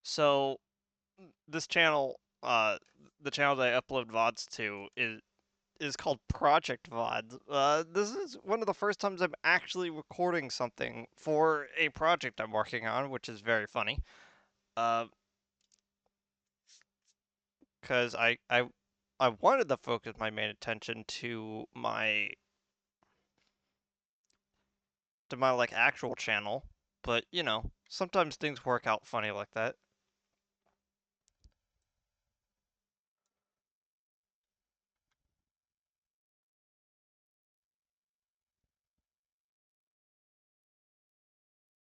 So this channel, the channel that I upload VODs to is called Project VODs. This is one of the first times I'm actually recording something for a project I'm working on, which is very funny. Uh, because I wanted to focus my main attention to my like actual channel, but you know, sometimes things work out funny like that.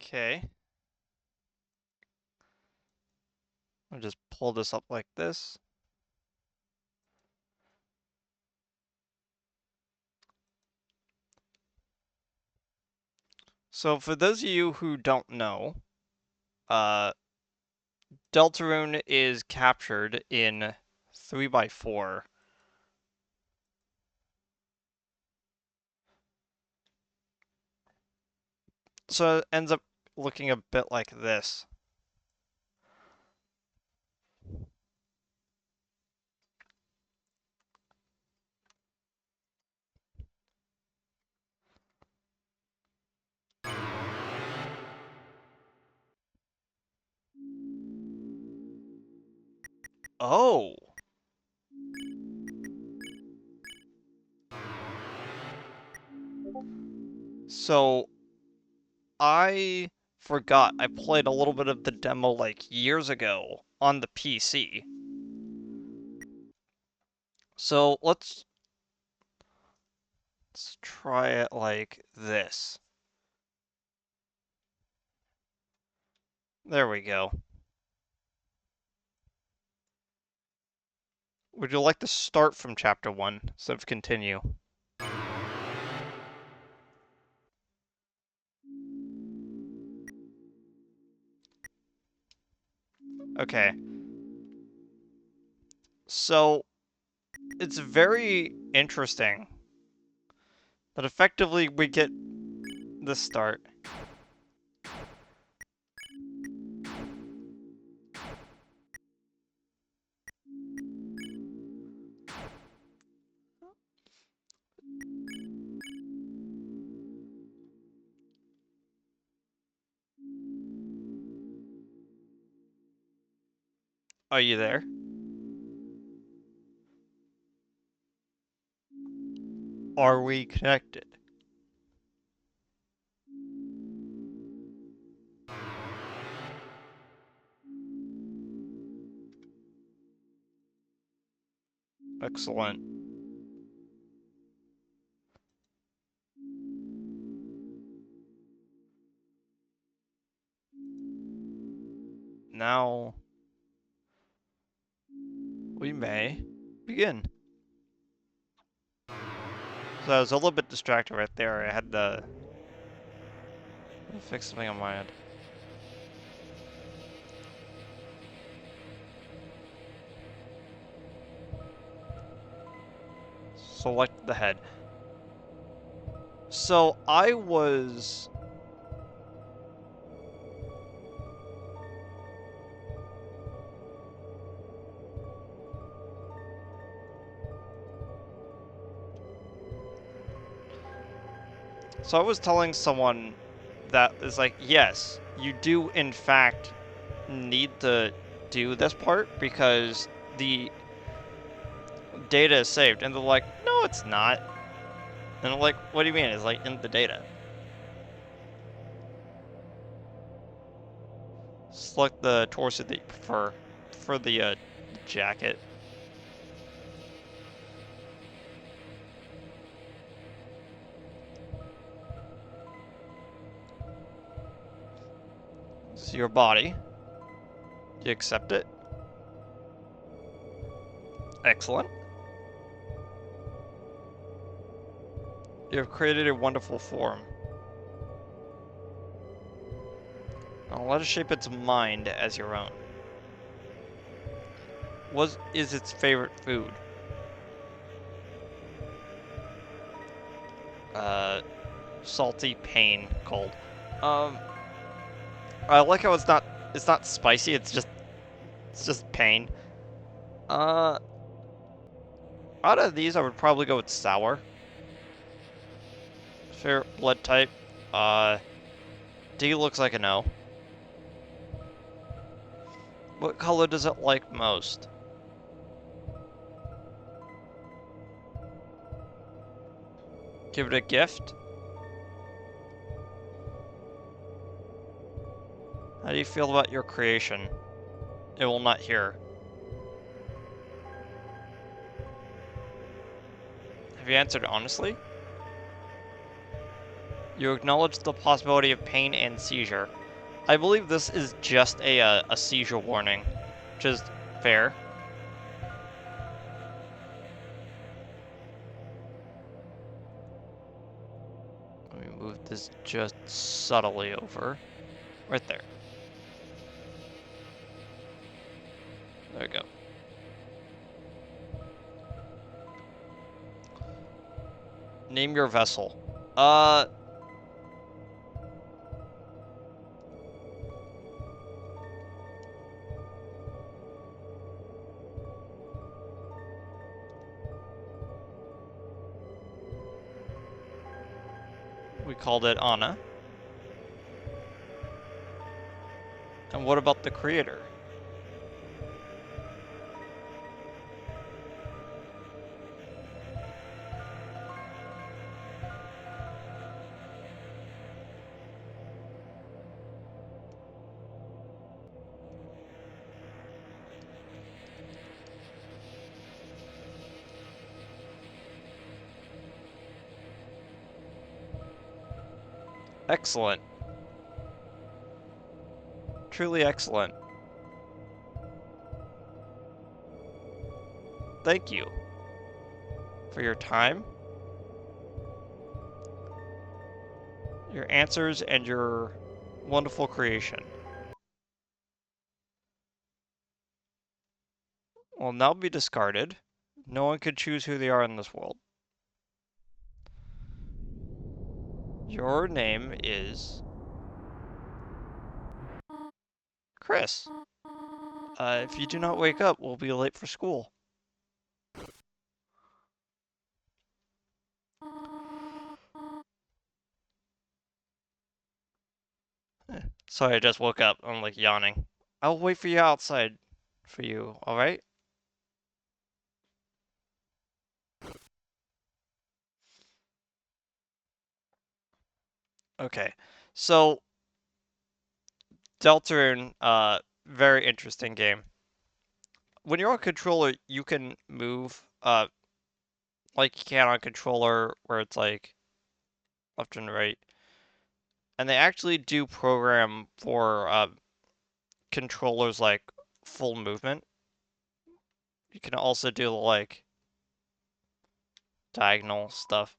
Okay. I'll just pull this up like this. So for those of you who don't know, uh, Deltarune is captured in 3x4. So it ends up looking a bit like this. Oh! So I forgot I played a little bit of the demo like years ago on the PC. So let's try it like this. There we go. Would you like to start from chapter 1 instead of continue? Okay. So it's very interesting that effectively we get this start. Are you there? Are we connected? Excellent. Now we may begin. So I was a little bit distracted right there. I had to fix something on my end. Select the head. So I was... So I was telling someone that is like, yes, you do in fact need to do this part because the data is saved. And they're like, no, it's not. And I'm like, what do you mean? It's like in the data. Select the torso that you prefer for the jacket. This is your body. You accept it. Excellent. You have created a wonderful form. Now let us shape its mind as your own. What is its favorite food? Salty, pain, cold. I like how it's not spicy, it's just It's just pain. Uh, Out of these, I would probably go with sour. Favorite blood type. Uh, D looks like a no. What color does it like most? Give it a gift. How do you feel about your creation? It will not hear. Have you answered honestly? You acknowledge the possibility of pain and seizure. I believe this is just a seizure warning, which is fair. Let me move this just subtly over. Right there. There we go. Name your vessel. We called it Anna. And what about the creator? Excellent. Truly excellent. Thank you for your time, your answers, and your wonderful creation. Will now be discarded. No one could choose who they are in this world. Your name is Chris. If you do not wake up, we'll be late for school. Sorry, I just woke up. I'm like yawning. I'll wait for you outside for you, alright? Okay. So, Deltarune, very interesting game. When you're on controller, you can move, like you can on controller where it's like left and right. And they actually do program for, controllers like full movement. You can also do like diagonal stuff.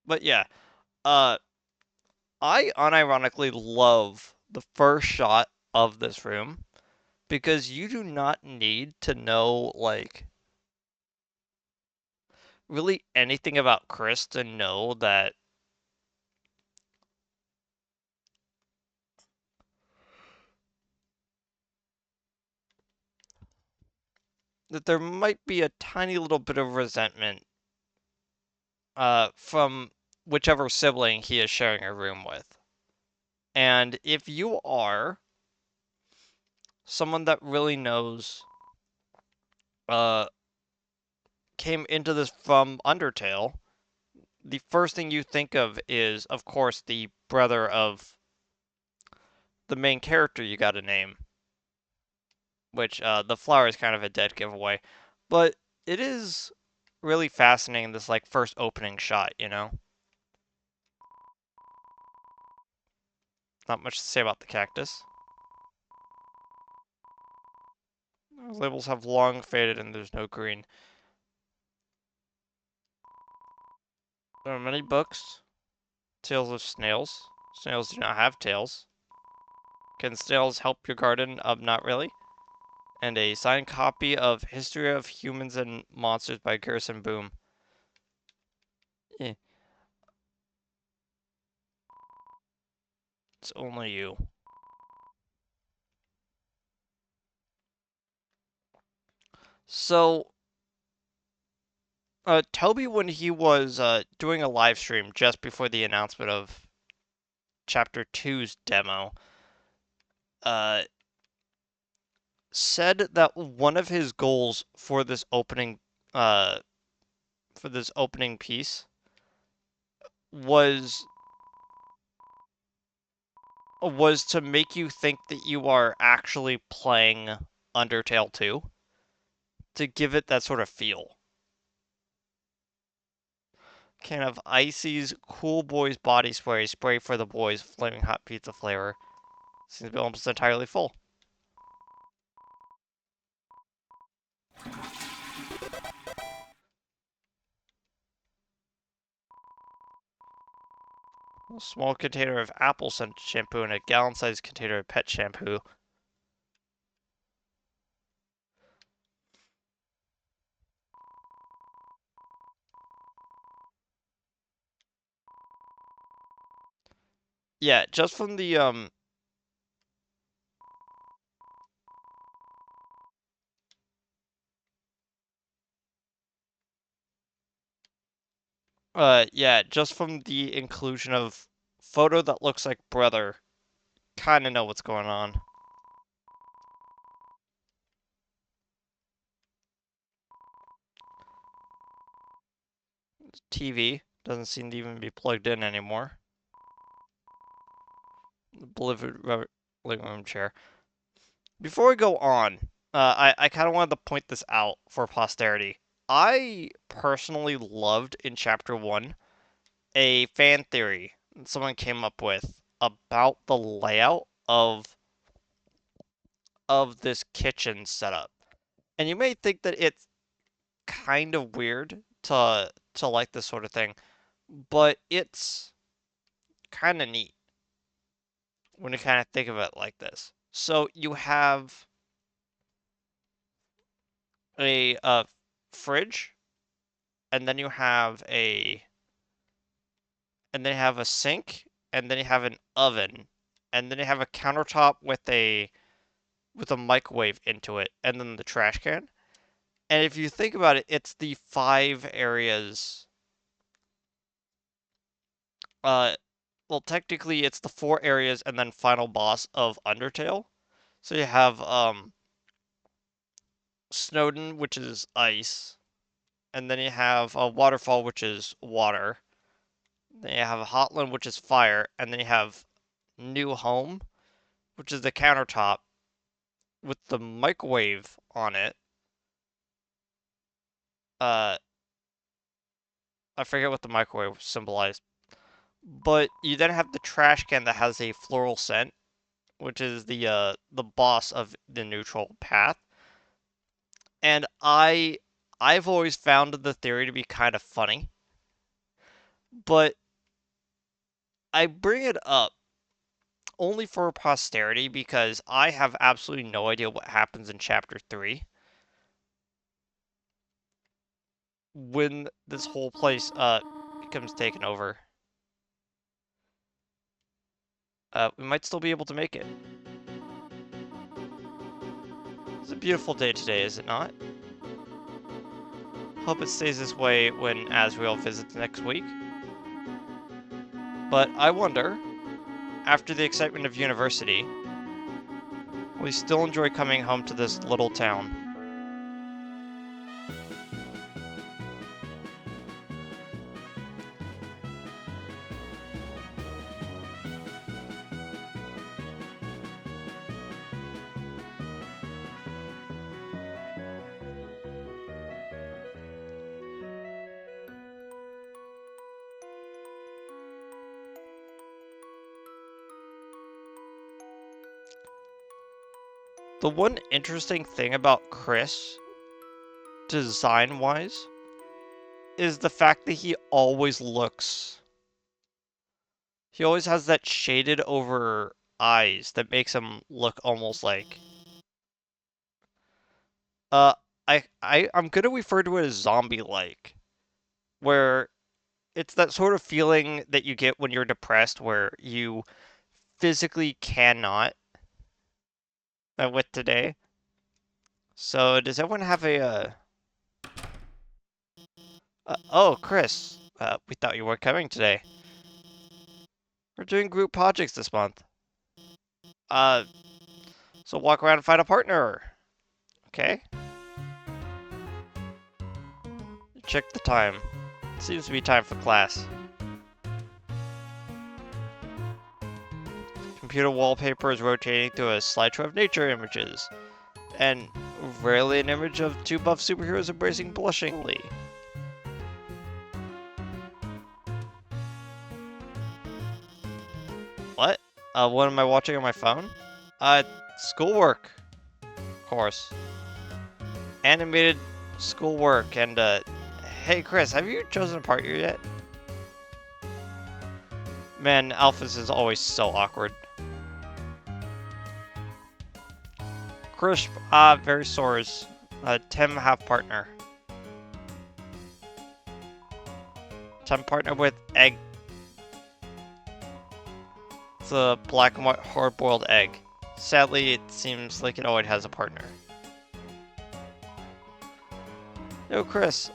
But yeah, uh, I unironically love the first shot of this room because you do not need to know like really anything about Chris to know that there might be a tiny little bit of resentment from whichever sibling he is sharing a room with. And if you are someone that really knows uh came into this from Undertale, the first thing you think of is, of course, the brother of the main character you got to name, which the flower is kind of a dead giveaway, but it is really fascinating this like first opening shot, you know? Not much to say about the cactus. Labels have long faded and there's no green. There are many books. Tales of snails. Snails do not have tails. Can snails help your garden? Not really. And a signed copy of History of Humans and Monsters by Gerson Boom. Eh, it's only you. So, Toby, when he was doing a live stream just before the announcement of Chapter Two's demo, uh, said that one of his goals uh, for this opening piece was to make you think that you are actually playing Undertale 2 to give it that sort of feel. Can of Icy's Cool Boys body spray for the boys, flaming hot pizza flavor. Seems to be almost entirely full. A small container of apple scent shampoo and a gallon-sized container of pet shampoo. Yeah, just from the yeah, just from the inclusion of photo that looks like brother, kind of know what's going on. TV doesn't seem to even be plugged in anymore. Beloved living room chair. Before we go on, I kind of wanted to point this out for posterity. I personally loved in Chapter 1 a fan theory someone came up with about the layout of this kitchen setup. And you may think that it's kind of weird to like this sort of thing, but it's kind of neat when you kind of think of it like this. So you have a fridge, and then you have a sink, and then you have an oven, and then you have a countertop with a microwave into it, and then the trash can. And if you think about it, it's the 5 areas. Uh, well, technically, it's the 4 areas and then final boss of Undertale. So you have Snowden, which is ice, and then you have a waterfall, which is water. Then you have a Hotland, which is fire, and then you have New Home, which is the countertop with the microwave on it. Uh, I forget what the microwave symbolized, but you then have the trash can that has a floral scent, which is the boss of the neutral path. And I've always found the theory to be kind of funny, but I bring it up only for posterity because I have absolutely no idea what happens in Chapter 3 when this whole place becomes taken over. We might still be able to make it. It's a beautiful day today, is it not? Hope it stays this way when Asriel visits next week. But I wonder, after the excitement of university, will he still enjoy coming home to this little town? The one interesting thing about Chris, design-wise, is the fact that he always has that shaded over eyes that makes him look almost like, uh, I'm gonna refer to it as zombie-like, where it's that sort of feeling that you get when you're depressed, where you physically cannot, with today. So does everyone have oh, Chris, we thought you were coming today. We're doing group projects this month. Uh, so walk around and find a partner. Okay? Check the time. Seems to be time for class. Computer wallpaper is rotating through a slideshow of nature images. And rarely an image of two buff superheroes embracing blushingly. What? What am I watching on my phone? Schoolwork. Of course. Animated schoolwork and, hey Chris, have you chosen a partner yet? Man, Alphys is always so awkward. Crisp, very sores. Tim have partner. Tim partner with egg. It's a black and white hard-boiled egg. Sadly, it seems like it always has a partner. Yo, Chris,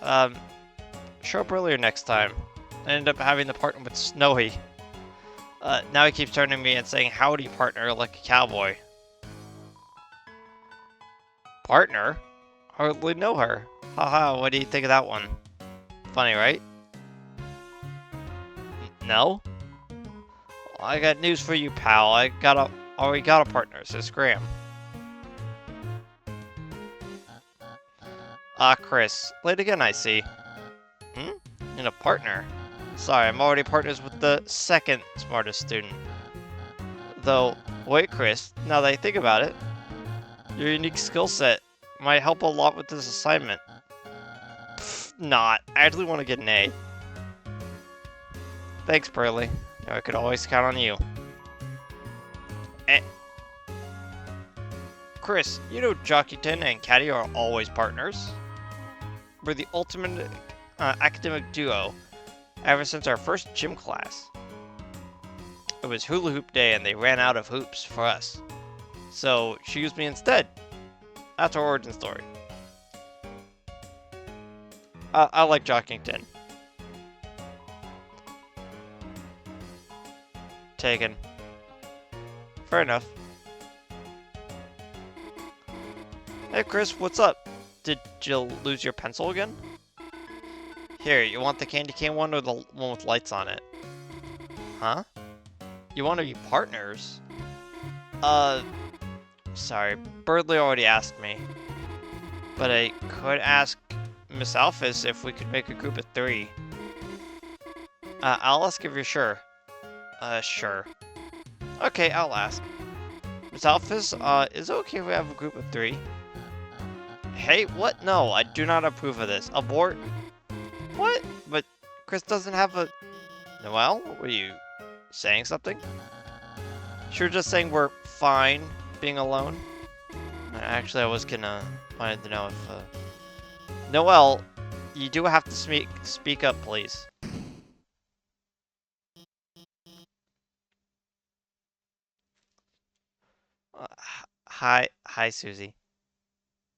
show up earlier next time. I ended up having the partner with Snowy. Now he keeps turning to me and saying, howdy, partner, like a cowboy. Partner? Hardly know her. Haha, what do you think of that one? Funny, right? No? Well, I got news for you, pal. Already got a partner, says Graham. Chris. Late again, I see. And a partner? Sorry, I'm already partners with the second smartest student. Though, wait, Chris, now that I think about it, your unique skill set might help a lot with this assignment. Pfft, not. I actually want to get an A. Thanks, Burley. I could always count on you. Chris, you know Jockeyton and Caddy are always partners. We're the ultimate academic duo ever since our first gym class. It was hula hoop day and they ran out of hoops for us. So she used me instead. That's our origin story. I like Jockington. Taken. Fair enough. Hey Chris, what's up? Did you lose your pencil again? Here, you want the candy cane one or the one with lights on it? Huh? You want to be partners? Sorry, Birdley already asked me. But I could ask Miss Alphys if we could make a group of 3. I'll ask if you're sure. Sure. Okay, I'll ask. Miss Alphys, is it okay if we have a group of 3? Hey, what? No, I do not approve of this. Abort? What? But Chris doesn't have a... Noelle? Were you saying something? She was just saying we're fine being alone. Actually, I was wanted to know if... Noelle, you do have to speak up, please. Hi, Susie.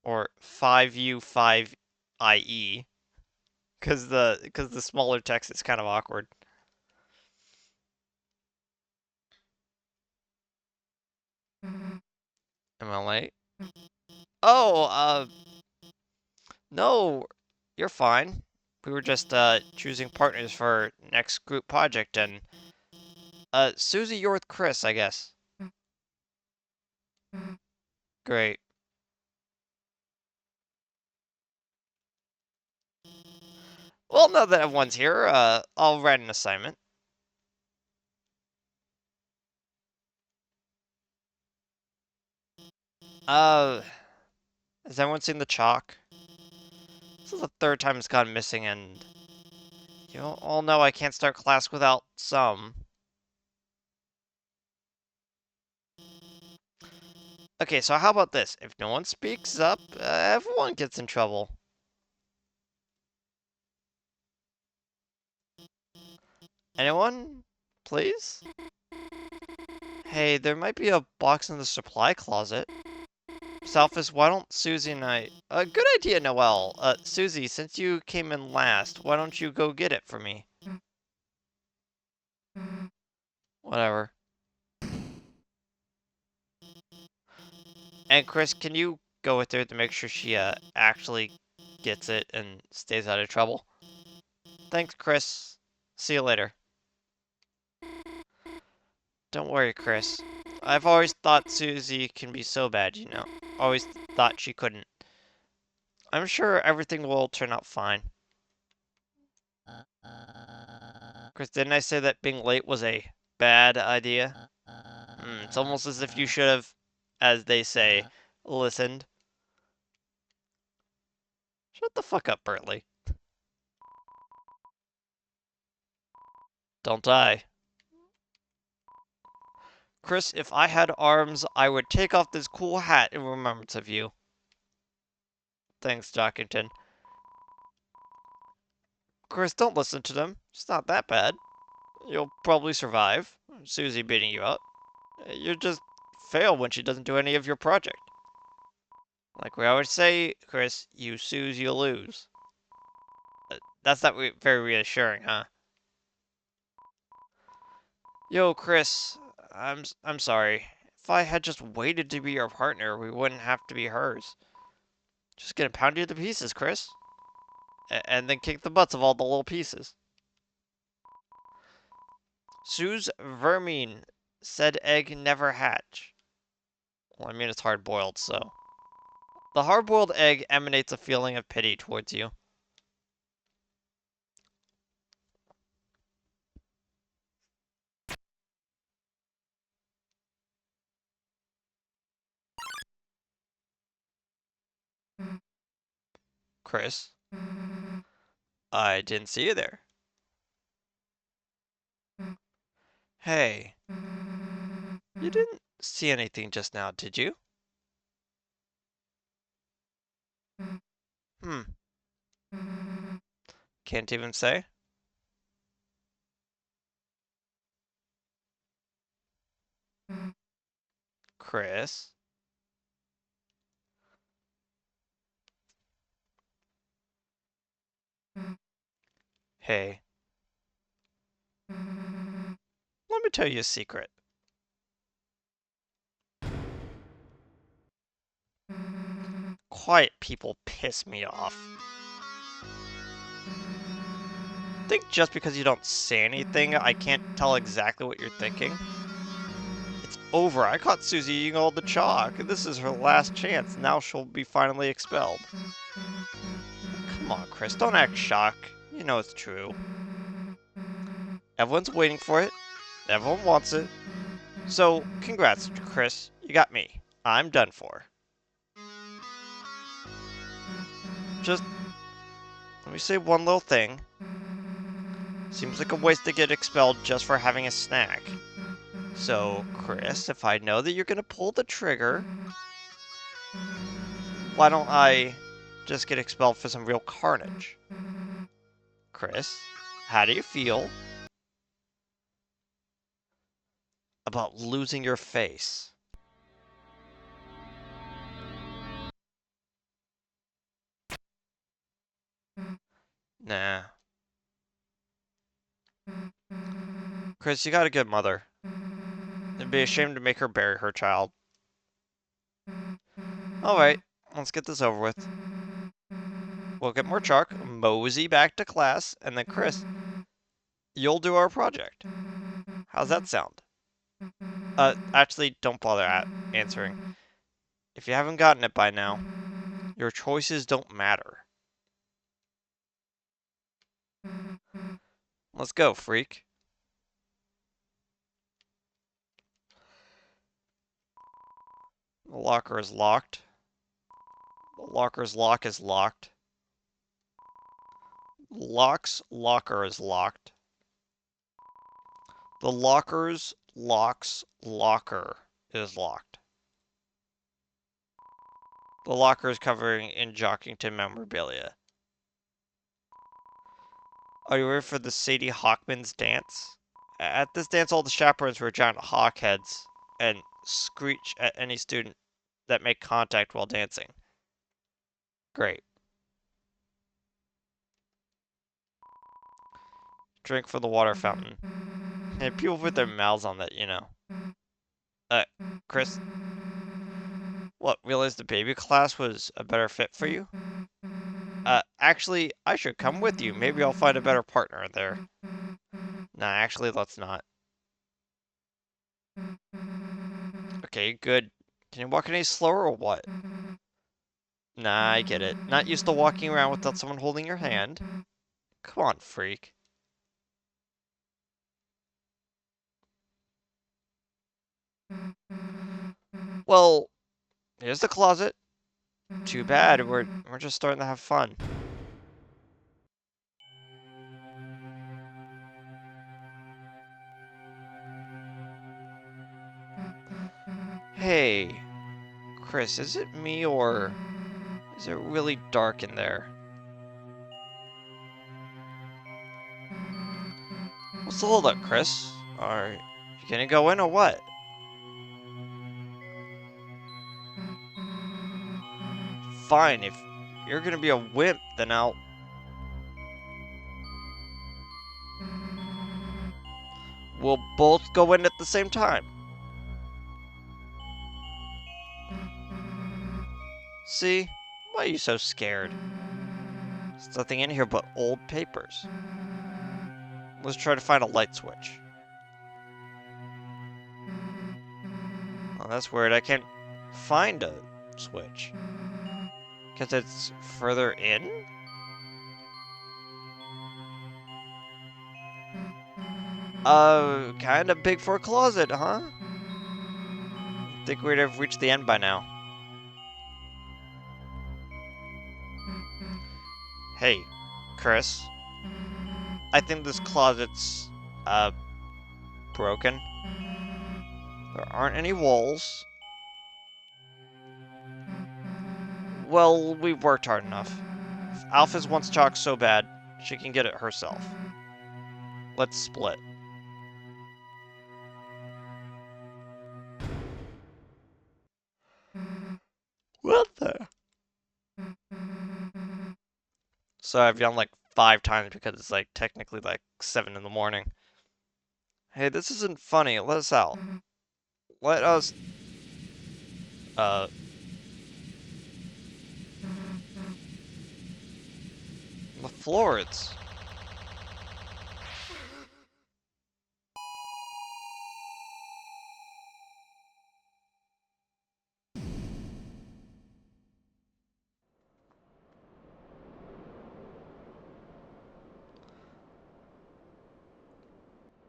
Or 5U5IE. Cause the smaller text is kind of awkward. Am I late? Oh, no, you're fine. We were just choosing partners for next group project, and Susie, you're with Chris, I guess. Great. Well, now that everyone's here, I'll write an assignment. Uh, has everyone seen the chalk? This is the third time it's gone missing, and you all know I can't start class without some. Okay, so how about this? If no one speaks up, everyone gets in trouble. Anyone? Please? Hey, there might be a box in the supply closet. Salphus, why don't Susie and I... good idea, Noelle. Susie, since you came in last, why don't you go get it for me? Whatever. And Chris, can you go with her to make sure she, actually gets it and stays out of trouble? Thanks, Chris. See you later. Don't worry, Chris. I've always thought Susie can be so bad, you know. Always thought she couldn't. I'm sure everything will turn out fine. Chris, didn't I say that being late was a bad idea? It's almost as if you should have, as they say, listened. Shut the fuck up, Bertley. Don't die. Chris, if I had arms, I would take off this cool hat in remembrance of you. Thanks, Jockington. Chris, don't listen to them. It's not that bad. You'll probably survive. Susie beating you up. You just fail when she doesn't do any of your project. Like we always say, Chris, you snooze, you lose. That's not very reassuring, huh? Yo, Chris, I'm sorry. If I had just waited to be your partner, we wouldn't have to be hers. Just gonna pound you to pieces, Chris. And then kick the butts of all the little pieces. Sue's vermine said egg never hatch. Well, I mean, it's hard boiled, so. The hard boiled egg emanates a feeling of pity towards you. Chris, I didn't see you there. Hey, you didn't see anything just now, did you? Hmm, can't even say. Chris, hey, let me tell you a secret. Quiet people piss me off. Think just because you don't say anything, I can't tell exactly what you're thinking? It's over. I caught Susie eating all the chalk. This is her last chance. Now she'll be finally expelled. Come on, Chris. Don't act shocked. You know it's true. Everyone's waiting for it. Everyone wants it. So, congrats, Chris. You got me. I'm done for. Just let me say one little thing. Seems like a waste to get expelled just for having a snack. So, Chris, if I know that you're gonna pull the trigger, why don't I just get expelled for some real carnage? Chris, how do you feel about losing your face? Nah. Chris, you got a good mother. It'd be a shame to make her bury her child. Alright, let's get this over with. We'll get more chalk, mosey back to class, and then Chris, you'll do our project. How's that sound? Actually, don't bother answering. If you haven't gotten it by now, your choices don't matter. Let's go, freak. The locker is locked. The locker's lock is locked. Lock's locker is locked. The lock's locker is locked. The locker is covering in Jockington memorabilia. Are you ready for the Sadie Hawkman's dance? At this dance, all the chaperones wear giant hawk heads and screech at any student that make contact while dancing. Great. Drink from the water fountain. And people put their mouths on that, you know. Chris, what, realized the baby class was a better fit for you? Actually, I should come with you. Maybe I'll find a better partner there. Nah, actually, let's not. Okay, good. Can you walk any slower or what? Nah, I get it. Not used to walking around without someone holding your hand. Come on, freak. Well, here's the closet. Too bad, we're just starting to have fun. Hey, Chris, is it me or is it really dark in there? What's the hold up, Chris? Are you gonna go in or what? Fine, if you're gonna be a wimp, then we'll both go in at the same time. See? Why are you so scared? There's nothing in here but old papers. Let's try to find a light switch. Well, that's weird. I can't find a switch. Because it's further in? Kinda big for a closet, huh? Think we'd have reached the end by now. Hey, Chris. I think this closet's, broken. There aren't any walls. Well, we've worked hard enough. If Alphys wants chalk so bad, she can get it herself. Let's split. What the? So I've done like 5 times because it's like technically like 7 in the morning. Hey, this isn't funny. Let us out. Let us, uh... the floor, it's...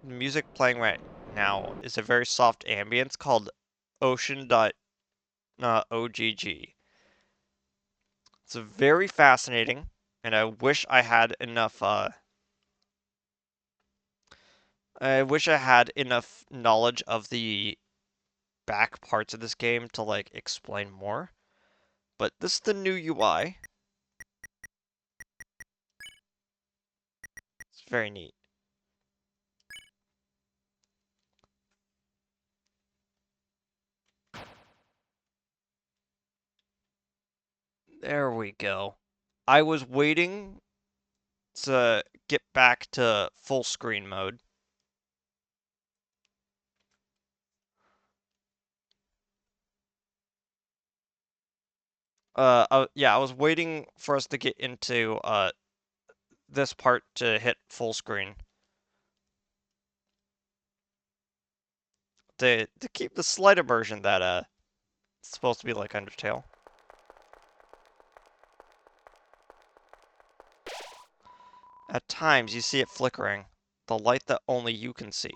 The music playing right now is a very soft ambience called Ocean.ogg. It's very fascinating, and I wish I had enough, I wish I had enough knowledge of the back parts of this game to, like, explain more. But this is the new UI. It's very neat. There we go. I was waiting to get back to full screen mode. Yeah, I was waiting for us to get into, this part to hit full screen. To keep the slight immersion that, it's supposed to be like Undertale. At times, you see it flickering, the light that only you can see.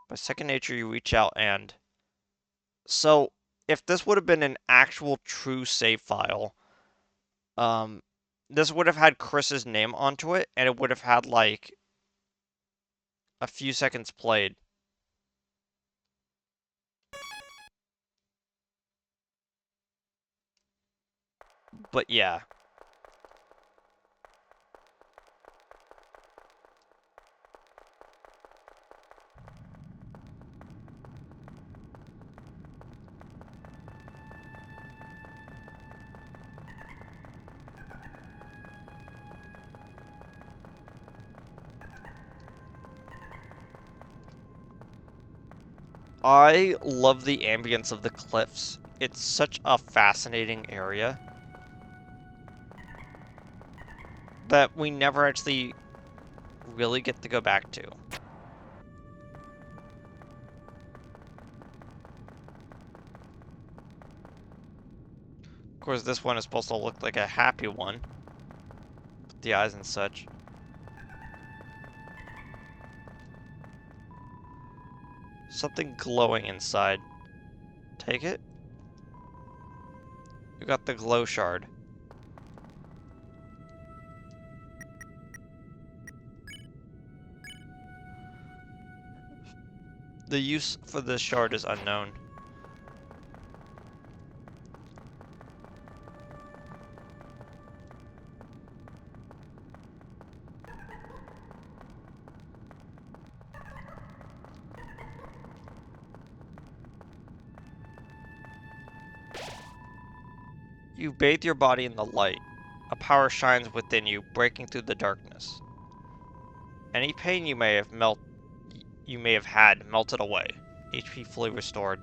By second nature, you reach out and... So, if this would have been an actual true save file, this would have had Chris's name onto it, and it would have had like a few seconds played. But yeah. I love the ambience of the cliffs. It's such a fascinating area that we never actually really get to go back to. Of course, this one is supposed to look like a happy one, with the eyes and such. Something glowing inside. Take it. You got the glow shard. The use for this shard is unknown. You bathe your body in the light. A power shines within you, breaking through the darkness. Any pain you may have had melted away. HP fully restored.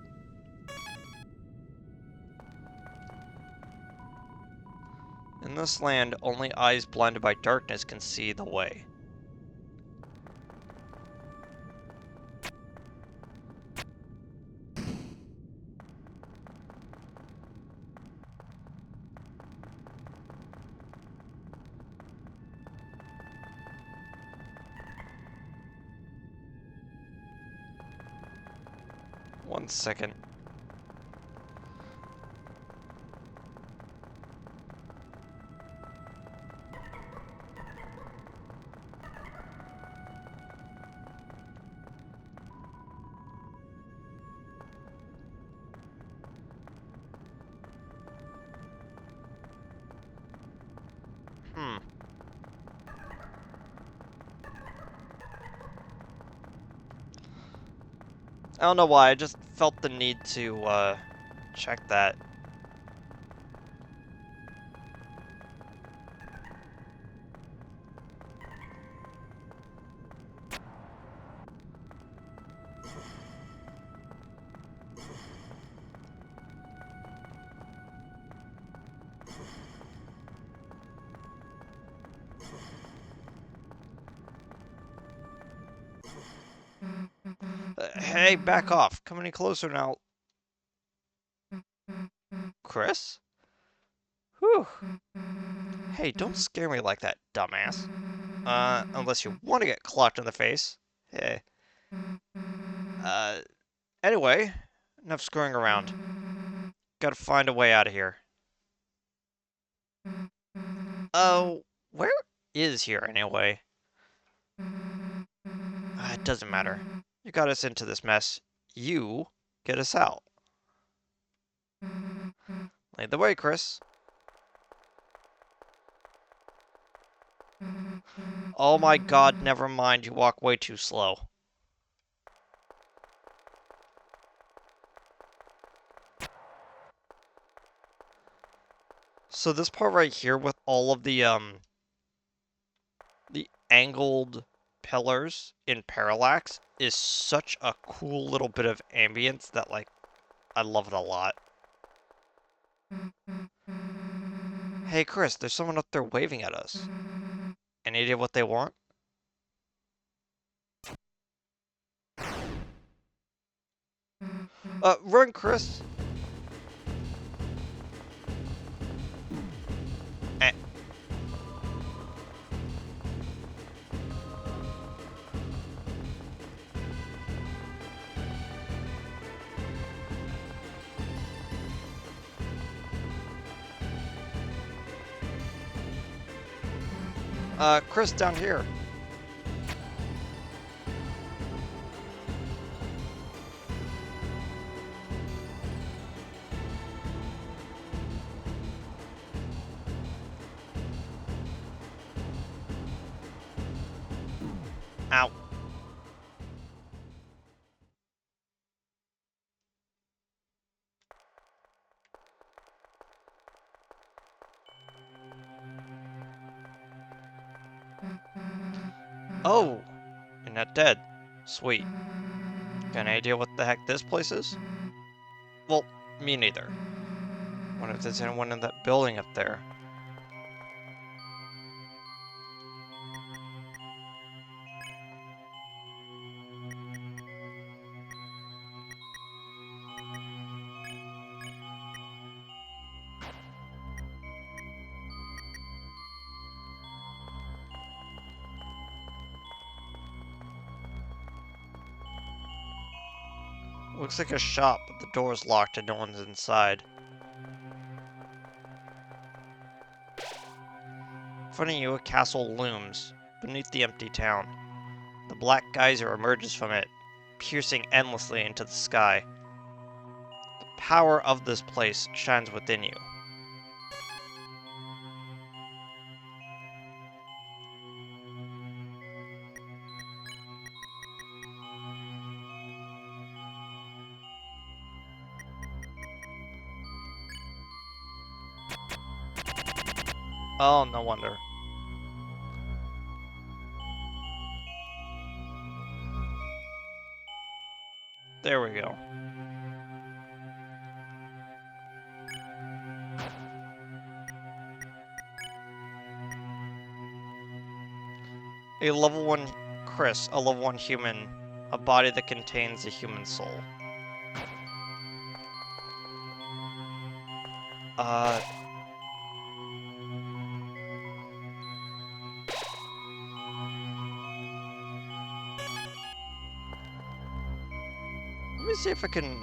In this land, only eyes blinded by darkness can see the way. One second. I don't know why, I just felt the need to, check that. Hey, back off. Come any closer now. Chris? Whew. Hey, don't scare me like that, dumbass. Unless you want to get clocked in the face. Hey. Anyway, enough screwing around. Gotta find a way out of here. Oh, where is here anyway? It doesn't matter. You got us into this mess. You get us out. Lead the way, Chris. Oh my god, never mind. You walk way too slow. So this part right here with all of the angled pillars in parallax is such a cool little bit of ambience that, like, I love it a lot. Hey, Chris, there's someone up there waving at us. Any idea what they want? Run, Chris! Eh. Chris, down here. Ow. Oh, you're not dead. Sweet. Got any idea what the heck this place is? Well, me neither. Wonder if there's anyone in that building up there. Looks like a shop, but the door's locked and no one's inside. In front of you, a castle looms beneath the empty town. The black geyser emerges from it, piercing endlessly into the sky. The power of this place shines within you. Oh, no wonder. There we go. A level 1 Chris, a level 1 human, a body that contains a human soul. Let me see if I can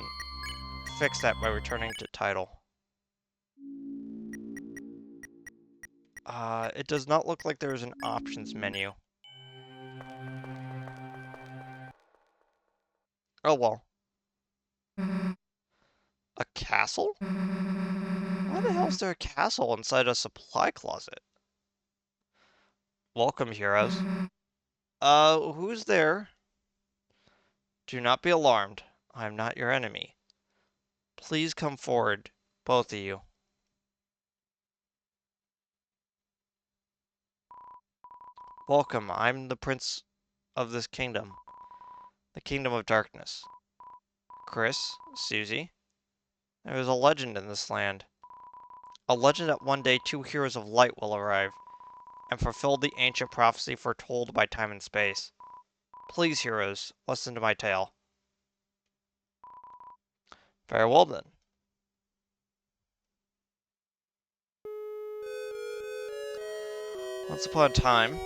fix that by returning to title. It does not look like there is an options menu. Oh well. A castle? Why the hell is there a castle inside a supply closet? Welcome, heroes. Who's there? Do not be alarmed. I am not your enemy. Please come forward, both of you. Welcome, I'm the prince of this kingdom. The kingdom of darkness. Chris, Susie, there is a legend in this land. A legend that one day 2 heroes of light will arrive, and fulfill the ancient prophecy foretold by time and space. Please, heroes, listen to my tale. Very well then. Once upon a time,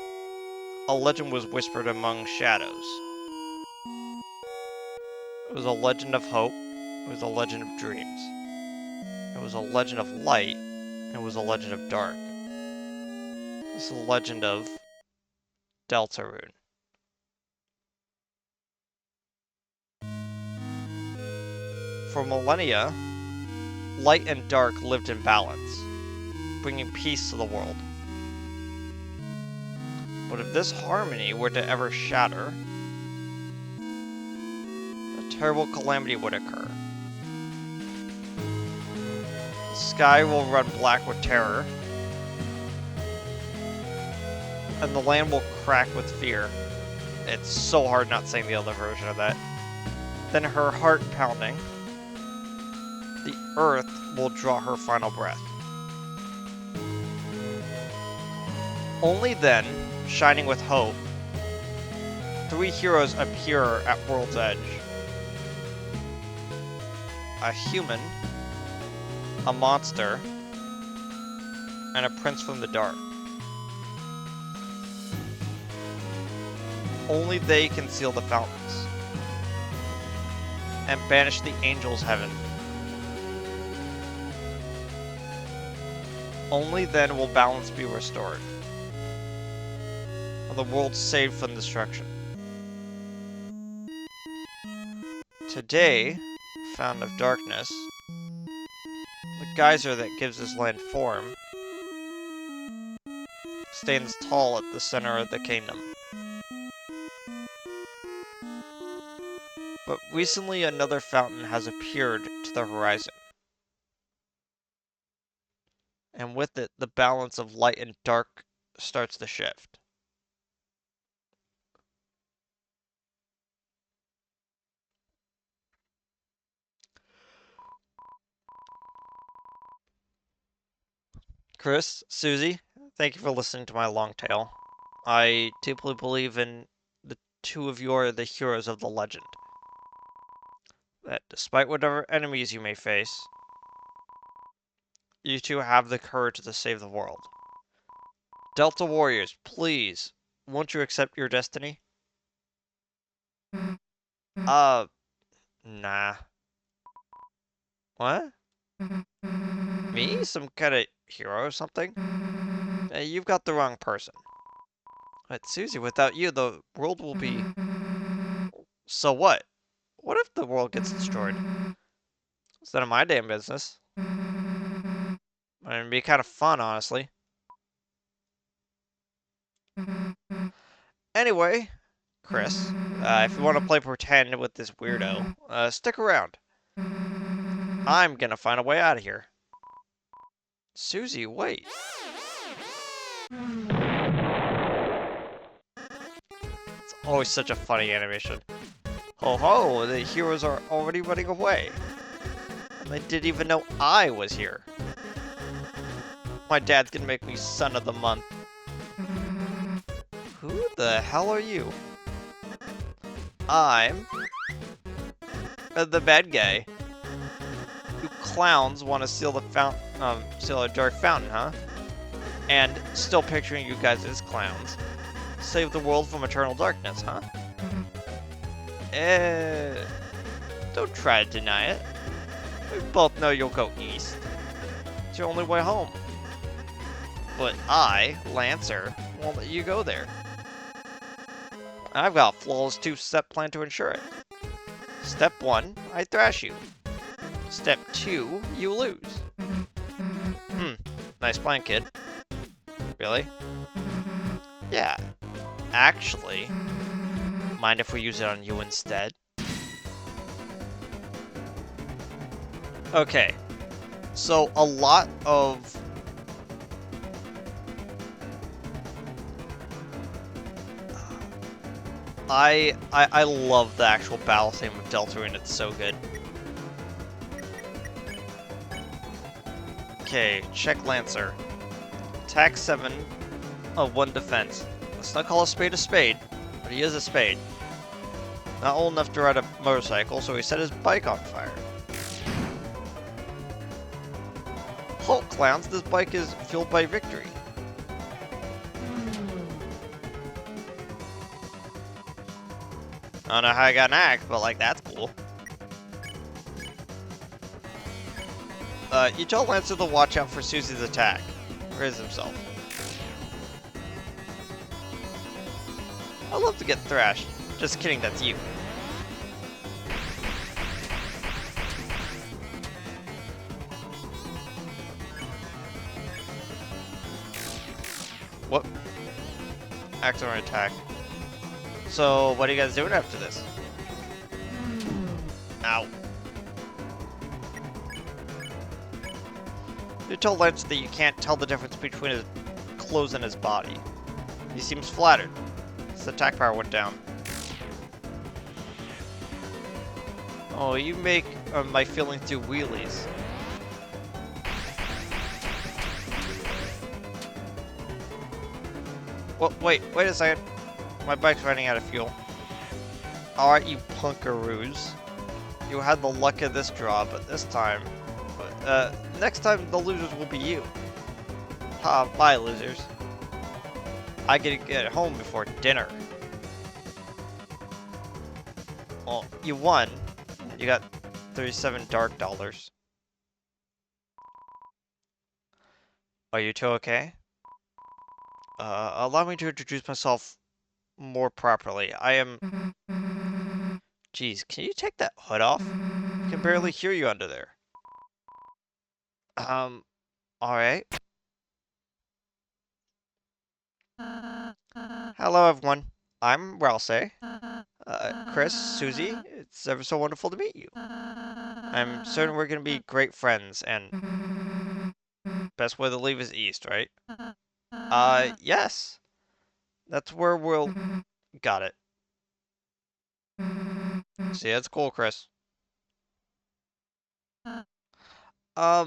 a legend was whispered among shadows. It was a legend of hope, it was a legend of dreams. It was a legend of light, and it was a legend of dark. This is the legend of Deltarune. For millennia, light and dark lived in balance, bringing peace to the world. But if this harmony were to ever shatter, a terrible calamity would occur. The sky will run black with terror, and the land will crack with fear. It's so hard not saying the other version of that. Then her heart pounding, the earth will draw her final breath. Only then, shining with hope, 3 heroes appear at World's Edge. A human, a monster, and a prince from the dark. Only they can seal the fountains and banish the angels' heaven. Only then will balance be restored. the world saved from destruction. Today, Fountain of Darkness, the geyser that gives this land form, stands tall at the center of the kingdom. But recently another fountain has appeared to the horizon. And with it, the balance of light and dark starts to shift. Chris, Susie, thank you for listening to my long tale. I deeply believe in the two of you are the heroes of the legend. That despite whatever enemies you may face, you two have the courage to save the world. Delta Warriors, please, won't you accept your destiny? Nah. What? Me? Some kind of hero or something? You've got the wrong person. But Susie, without you, the world will be... So what? What if the world gets destroyed? It's none of my damn business. It'd be kind of fun, honestly. Anyway, Chris, if you want to play pretend with this weirdo, stick around. I'm gonna find a way out of here. Susie, wait. It's always such a funny animation. Ho ho, the heroes are already running away. And they didn't even know I was here. My dad's gonna make me son of the month. Who the hell are you? I'm the bad guy. You clowns want to steal steal a dark fountain, huh? And still picturing you guys as clowns. Save the world from eternal darkness, huh? Don't try to deny it. We both know you'll go east. It's your only way home. But I, Lancer, won't let you go there. I've got a flawless two-step plan to ensure it. Step 1, I thrash you. Step 2, you lose. Nice plan, kid. Really? Yeah. Actually, mind if we use it on you instead? Okay. So, a lot of... I love the actual battle theme of Deltarune, it's so good. Okay, check Lancer. Attack 7 of 1 defense. Let's not call a spade, but he is a spade. Not old enough to ride a motorcycle, so he set his bike on fire. Halt, clowns, this bike is fueled by victory. I don't know how I got an axe, but like, that's cool. You tell Lancer to watch out for Susie's attack. Raise himself. I'd love to get thrashed. Just kidding, that's you. What? Accident attack. So, what are you guys doing after this? Ow. You told Lancer that you can't tell the difference between his clothes and his body. He seems flattered. His attack power went down. Oh, you make my feelings do wheelies. Well, wait a second. My bike's running out of fuel. Alright, you punkaroos. You had the luck of this draw, but this time... next time the losers will be you. Ha, bye losers. I get to get home before dinner. Well, you won. You got 37 dark dollars. Are you two okay? Allow me to introduce myself. more properly. I am... Geez, can you take that hood off? I can barely hear you under there. Alright. Hello, everyone. I'm Ralse. Chris, Susie, it's ever so wonderful to meet you. I'm certain we're gonna be great friends, and best way to leave is east, right? Yes. That's where we'll... Got it. See, that's cool, Chris. I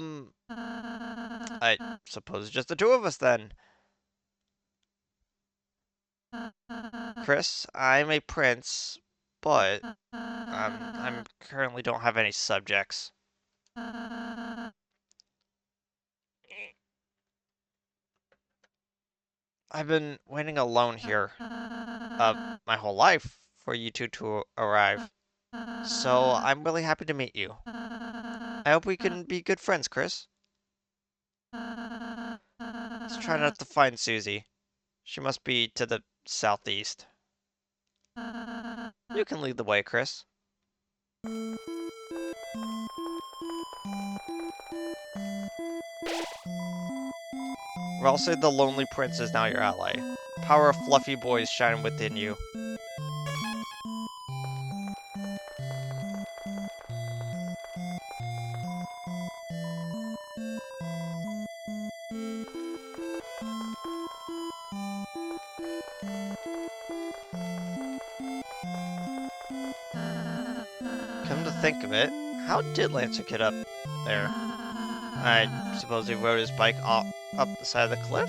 suppose just the two of us then. Chris, I'm a prince, but I'm currently don't have any subjects. I've been waiting alone here, my whole life for you two to arrive. So I'm really happy to meet you. I hope we can be good friends, Chris. Let's try not to find Susie. She must be to the southeast. You can lead the way, Chris. We'll say the Lonely Prince is now your ally. Power of fluffy boys shine within you. Come to think of it, how did Lancer get up there? I suppose he rode his bike up the side of the cliff?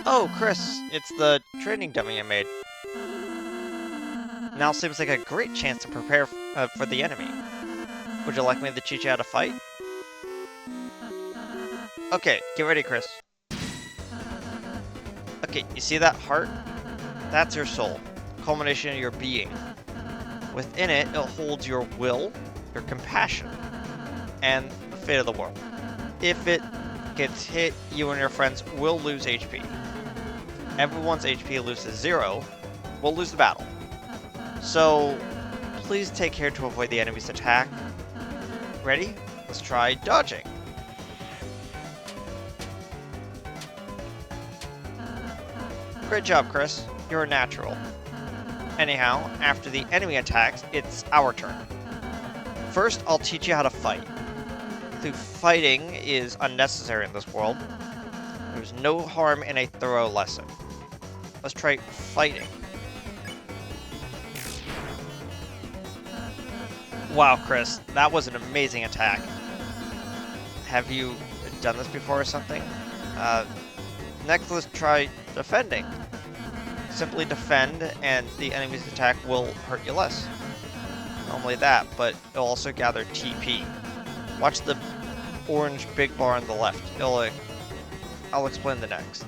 Oh, Chris, it's the training dummy I made. Now seems like a great chance to prepare for the enemy. Would you like me to teach you how to fight? Okay, get ready, Chris. Okay, you see that heart? That's your soul, culmination of your being. Within it, it holds your will, your compassion, and the fate of the world. If it gets hit, you and your friends will lose HP. Everyone's HP loses 0, we'll lose the battle. So, please take care to avoid the enemy's attack. Ready? Let's try dodging. Great job, Chris. You're a natural. Anyhow, after the enemy attacks, it's our turn. First, I'll teach you how to fight. Though fighting is unnecessary in this world, there's no harm in a thorough lesson. Let's try fighting. Wow, Chris, that was an amazing attack. Have you done this before or something? Next, let's try defending. Simply defend, and the enemy's attack will hurt you less. Not only that, but it'll also gather TP. Watch the orange big bar on the left. I'll explain the next.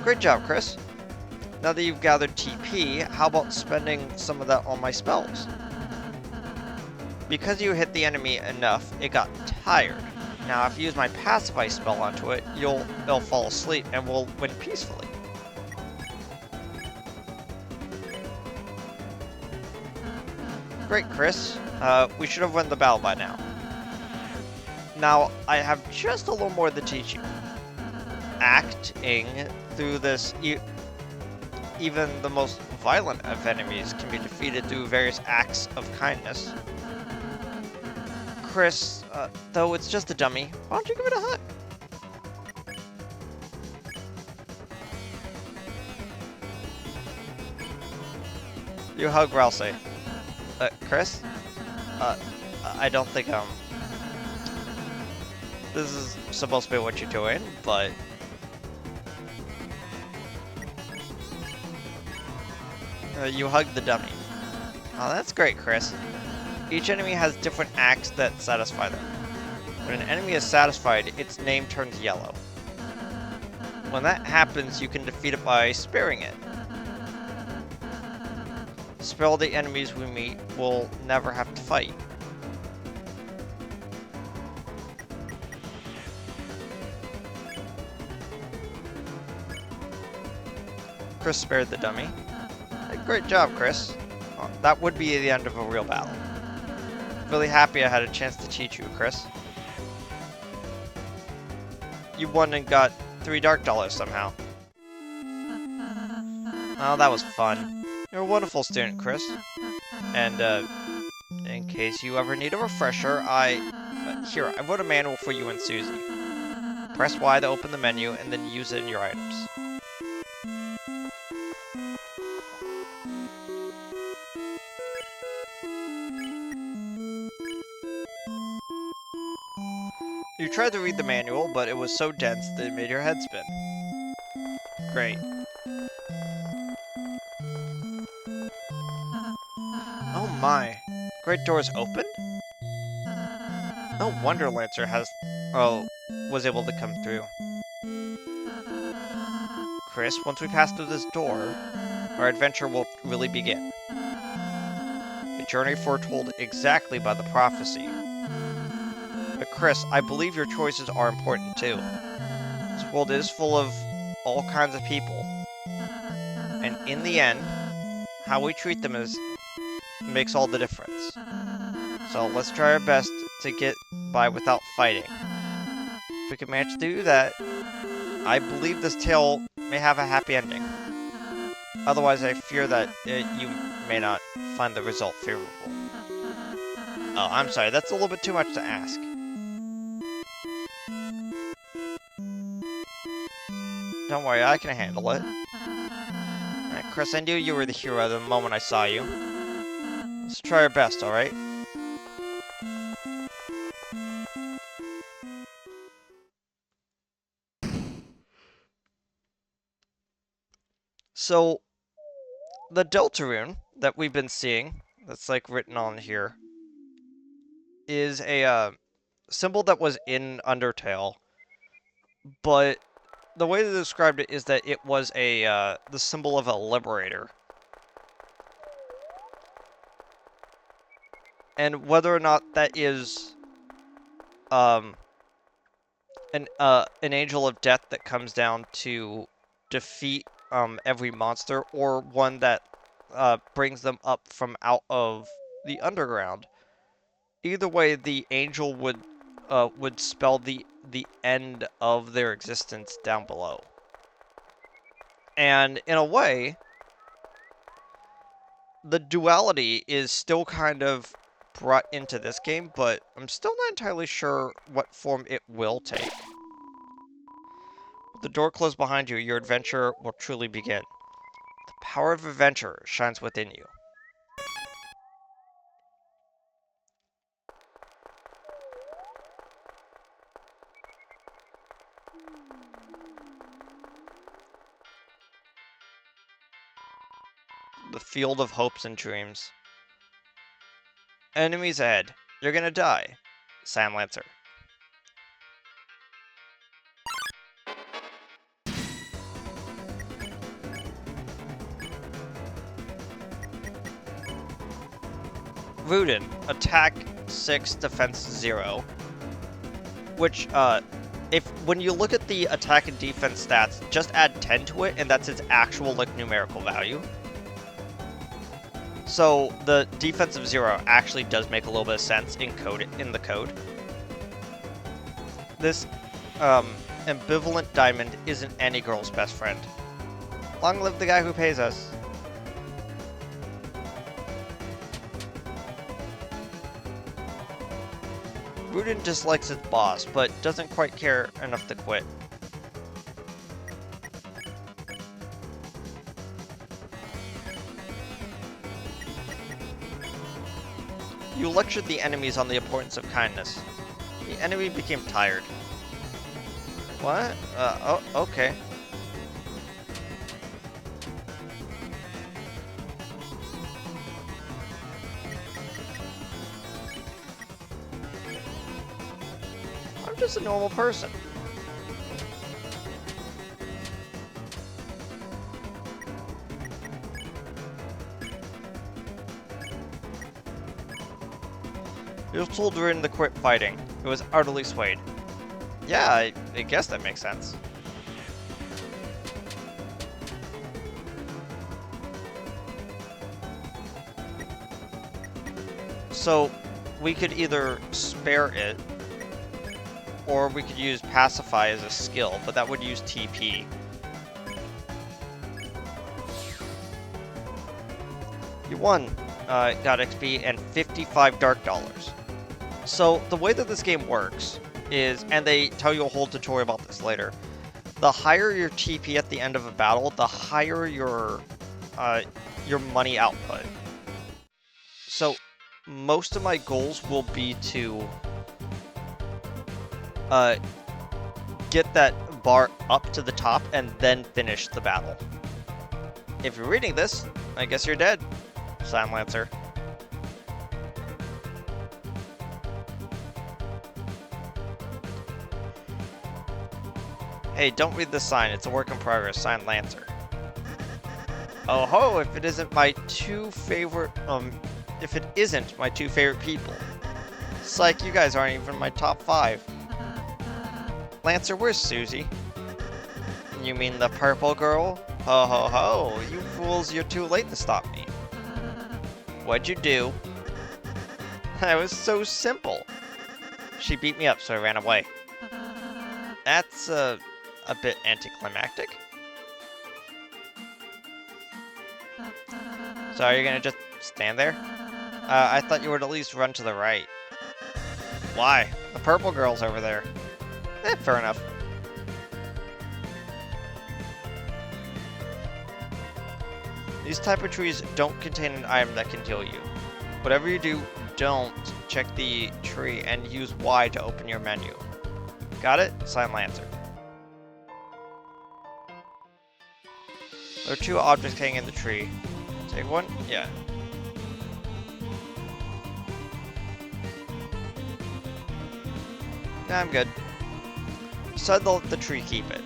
Great job, Chris. Now that you've gathered TP, how about spending some of that on my spells? Because you hit the enemy enough, it got tired. Now, if you use my Pacify spell onto it, it'll fall asleep and we'll win peacefully. Great, Chris. We should have won the battle by now. Now, I have just a little more to teach you. Acting through this, even the most violent of enemies can be defeated through various acts of kindness. Chris, though it's just a dummy, why don't you give it a hug? You hug Ralse. Chris? I don't think, this is supposed to be what you're doing, but... you hug the dummy. Oh, that's great, Chris. Each enemy has different acts that satisfy them. When an enemy is satisfied, its name turns yellow. When that happens, you can defeat it by sparing it. Spare all the enemies we meet, we'll never have to fight. Chris spared the dummy. Hey, great job, Chris. Oh, that would be the end of a real battle. Really happy I had a chance to teach you, Chris. You won and got 3 dark dollars somehow. Oh, that was fun. You're a wonderful student, Chris. And, in case you ever need a refresher, here, I wrote a manual for you and Susie. Press Y to open the menu, and then use it in your items. You tried to read the manual, but it was so dense that it made your head spin. Great. Oh my. Great doors open? No wonder Lancer was able to come through. Chris, once we pass through this door, our adventure will really begin. A journey foretold exactly by the prophecy. But Chris, I believe your choices are important too. This world is full of all kinds of people. And in the end, how we treat them makes all the difference. So let's try our best to get by without fighting. If we can manage to do that, I believe this tale may have a happy ending. Otherwise, I fear that you may not find the result favorable. Oh, I'm sorry, that's a little bit too much to ask. Don't worry, I can handle it. Alright, Chris, I knew you were the hero the moment I saw you. Let's try our best, alright? So, the Deltarune that we've been seeing, that's like written on here, is a symbol that was in Undertale, but the way they described it is that it was the symbol of a liberator. And whether or not that is an angel of death that comes down to defeat every monster, or one that brings them up from out of the underground. Either way, the angel would spell the end of their existence down below. And in a way, the duality is still kind of brought into this game, but I'm still not entirely sure what form it will take. With the door closed behind you, your adventure will truly begin. The power of adventure shines within you. The field of hopes and dreams. Enemies ahead. You're gonna die. Sam Lancer. Rudin, attack 6, defense 0. Which, when you look at the attack and defense stats, just add 10 to it, and that's its actual, like, numerical value. So, the defensive 0 actually does make a little bit of sense in the code. This, ambivalent diamond isn't any girl's best friend. Long live the guy who pays us. Rudin dislikes his boss, but doesn't quite care enough to quit. You lectured the enemies on the importance of kindness. The enemy became tired. What? Oh, okay. I'm just a normal person. You told Rin to quit fighting. It was utterly swayed. Yeah, I guess that makes sense. So, we could either spare it, or we could use Pacify as a skill, but that would use TP. You won, got XP and 55 Dark Dollars. So, the way that this game works is, and they tell you a whole tutorial about this later, the higher your TP at the end of a battle, the higher your money output. So, most of my goals will be to get that bar up to the top and then finish the battle. If you're reading this, I guess you're dead, Sign Lancer. Hey, don't read the sign. It's a work in progress. Sign Lancer. Oh ho! If it isn't my two favorite people. Psych, you guys aren't even my top 5. Lancer, where's Susie? You mean the purple girl? Ho ho ho! You fools, you're too late to stop me. What'd you do? That was so simple. She beat me up, so I ran away. That's a bit anticlimactic. So are you gonna just stand there? I thought you would at least run to the right. Why? The purple girl's over there. Fair enough. These type of trees don't contain an item that can heal you. Whatever you do, don't check the tree and use Y to open your menu. Got it? Sign Lancer. There are 2 objects hanging in the tree. Take one? Yeah. Nah, I'm good. Decide to let the tree keep it.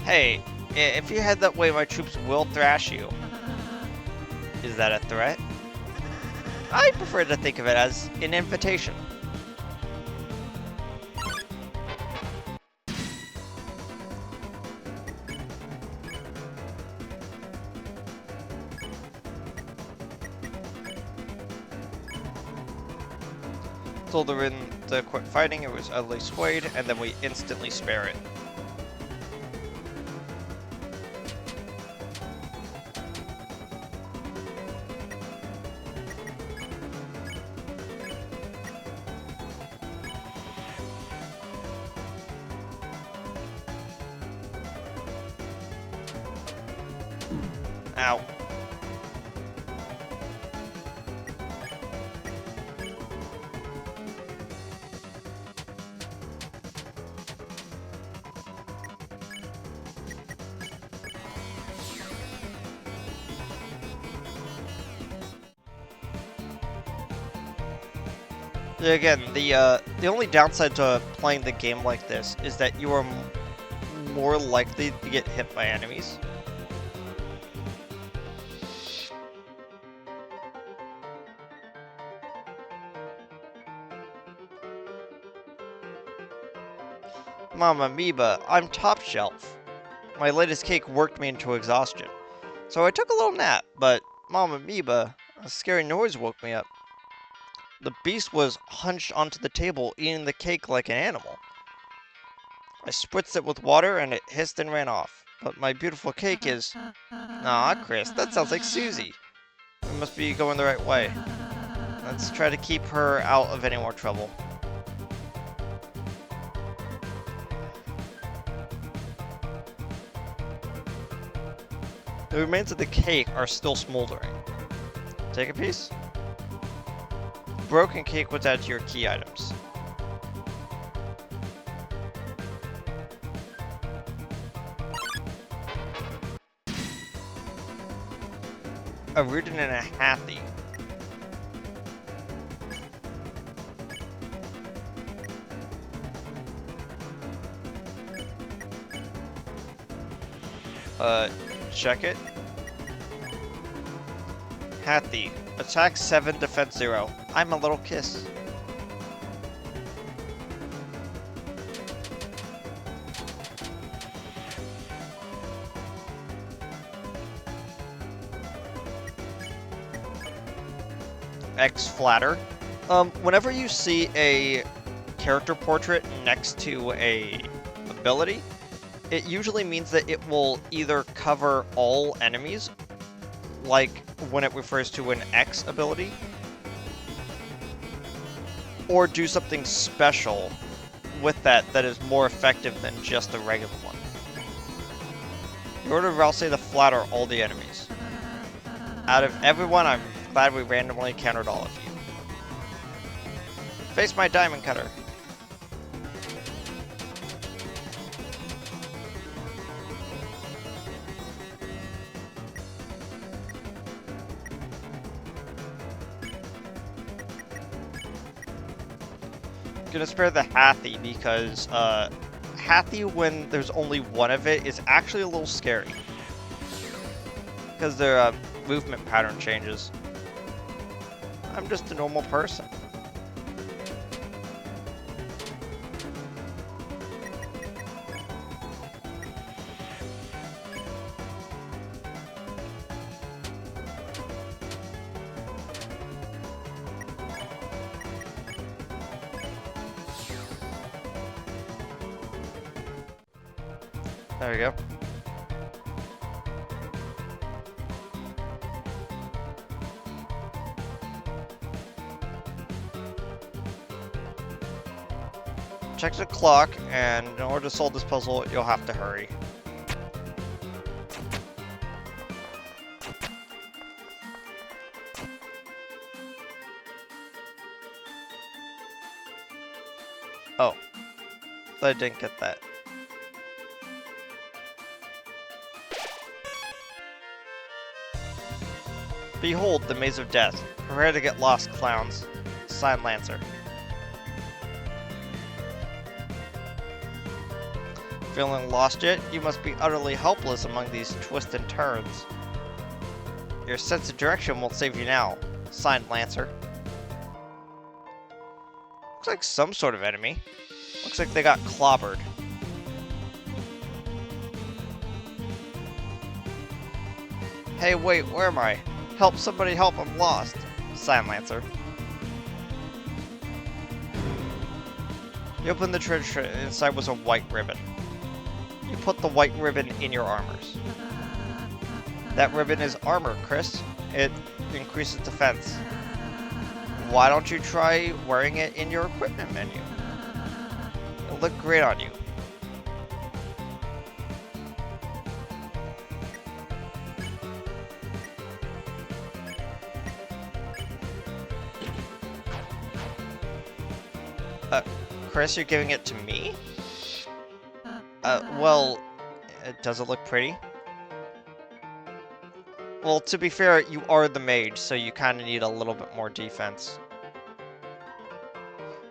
Hey, if you head that way, my troops will thrash you. Is that a threat? I prefer to think of it as an invitation. Told the Rin to quit fighting, it was utterly swayed, and then we instantly spare it. Ow. Again, the only downside to playing the game like this is that you are more likely to get hit by enemies. Mama Amoeba, I'm top shelf. My latest cake worked me into exhaustion. So I took a little nap, but Mama Amoeba, a scary noise woke me up. The beast was hunched onto the table, eating the cake like an animal. I spritzed it with water and it hissed and ran off. But my beautiful cake is... Aw, Chris, that sounds like Susie. We must be going the right way. Let's try to keep her out of any more trouble. The remains of the cake are still smoldering. Take a piece. Broken cake was added to your key items. A Rudin and a Hathy. check it. Hathy. Attack 7, defense 0. I'm a little kiss. X flatter. Whenever you see a character portrait next to a ability, it usually means that it will either cover all enemies, like when it refers to an X ability, or do something special with that is more effective than just a regular one. In order, I'll say to flatter all the enemies. Out of everyone, I'm glad we randomly encountered all of you. Face my diamond cutter. Gonna spare the Hathy because Hathy, when there's only one of it, is actually a little scary because their movement pattern changes. I'm just a normal person. There we go. Check the clock, and in order to solve this puzzle, you'll have to hurry. Oh. I didn't get that. Behold, the Maze of Death. Prepare to get lost, clowns. Signed, Lancer. Feeling lost yet? You must be utterly helpless among these twists and turns. Your sense of direction won't save you now. Signed, Lancer. Looks like some sort of enemy. Looks like they got clobbered. Hey, wait, where am I? Help, somebody help, I'm lost. Signed, Lancer. You opened the treasure, inside was a white ribbon. You put the white ribbon in your armors. That ribbon is armor, Chris. It increases defense. Why don't you try wearing it in your equipment menu? It'll look great on you. Chris, you're giving it to me? Well, does it look pretty? Well, to be fair, you are the mage, so you kind of need a little bit more defense.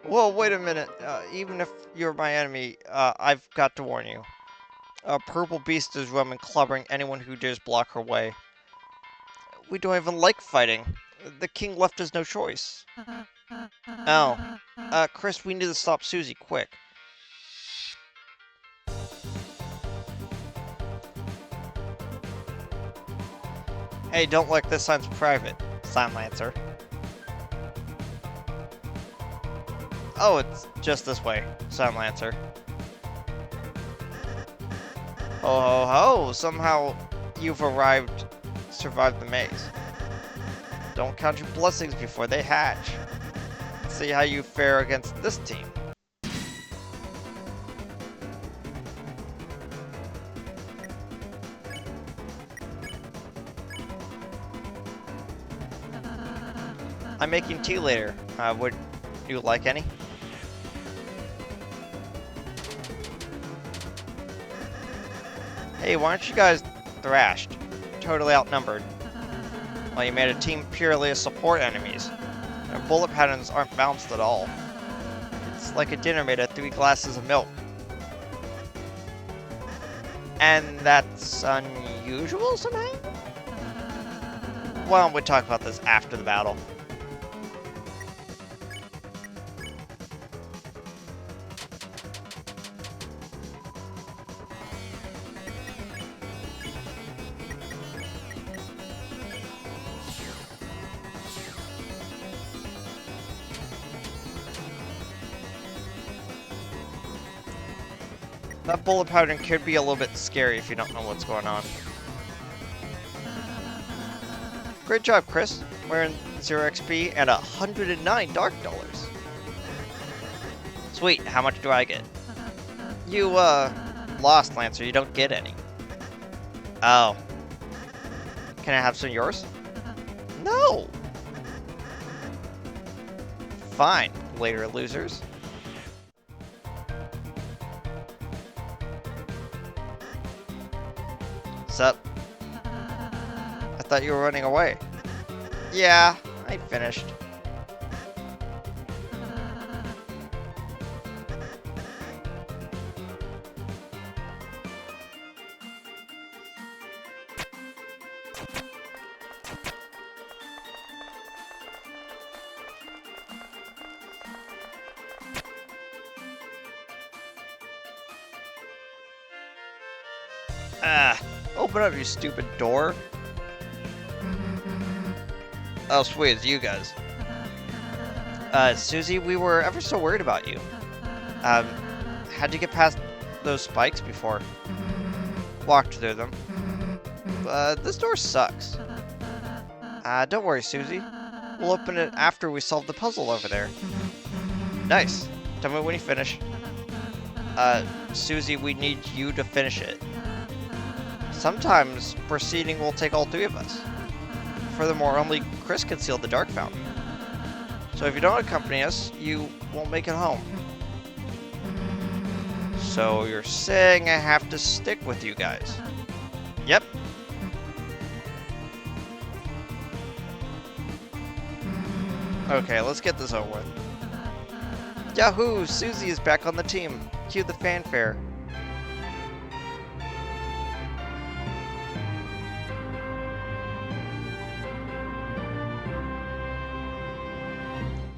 Whoa, wait a minute. Even if you're my enemy, I've got to warn you. A purple beast is roaming, clobbering anyone who dares block her way. We don't even like fighting. The king left us no choice. Oh. Chris, we need to stop Susie, quick. Hey, don't like this sign's private. Sign, Lancer. Oh, it's just this way. Sign, Lancer. Ho ho ho! Somehow you've survived the maze. Don't count your blessings before they hatch. Let's see how you fare against this team. I'm making tea later. Would you like any? Hey, why aren't you guys thrashed? Totally outnumbered. Well, you made a team purely of support enemies. Their bullet patterns aren't balanced at all. It's like a dinner made of 3 glasses of milk. And that's unusual somehow? Why don't we talk about this after the battle? That bullet pattern could be a little bit scary if you don't know what's going on. Great job, Chris. Wearing 0 XP and 109 Dark Dollars. Sweet, how much do I get? You, lost, Lancer. You don't get any. Oh. Can I have some of yours? No! Fine, later losers. Sup? I thought you were running away. Yeah, I finished. Ah, open up, you stupid door. Oh, sweet, it's you guys. Susie, we were ever so worried about you. How'd you get past those spikes before? Walked through them. This door sucks. Don't worry, Susie. We'll open it after we solve the puzzle over there. Nice. Tell me when you finish. Susie, we need you to finish it. Sometimes proceeding will take all 3 of us. Furthermore, only Chris can seal the Dark Fountain. So if you don't accompany us, you won't make it home. So you're saying I have to stick with you guys? Yep. Okay, let's get this over with. Yahoo! Susie is back on the team. Cue the fanfare.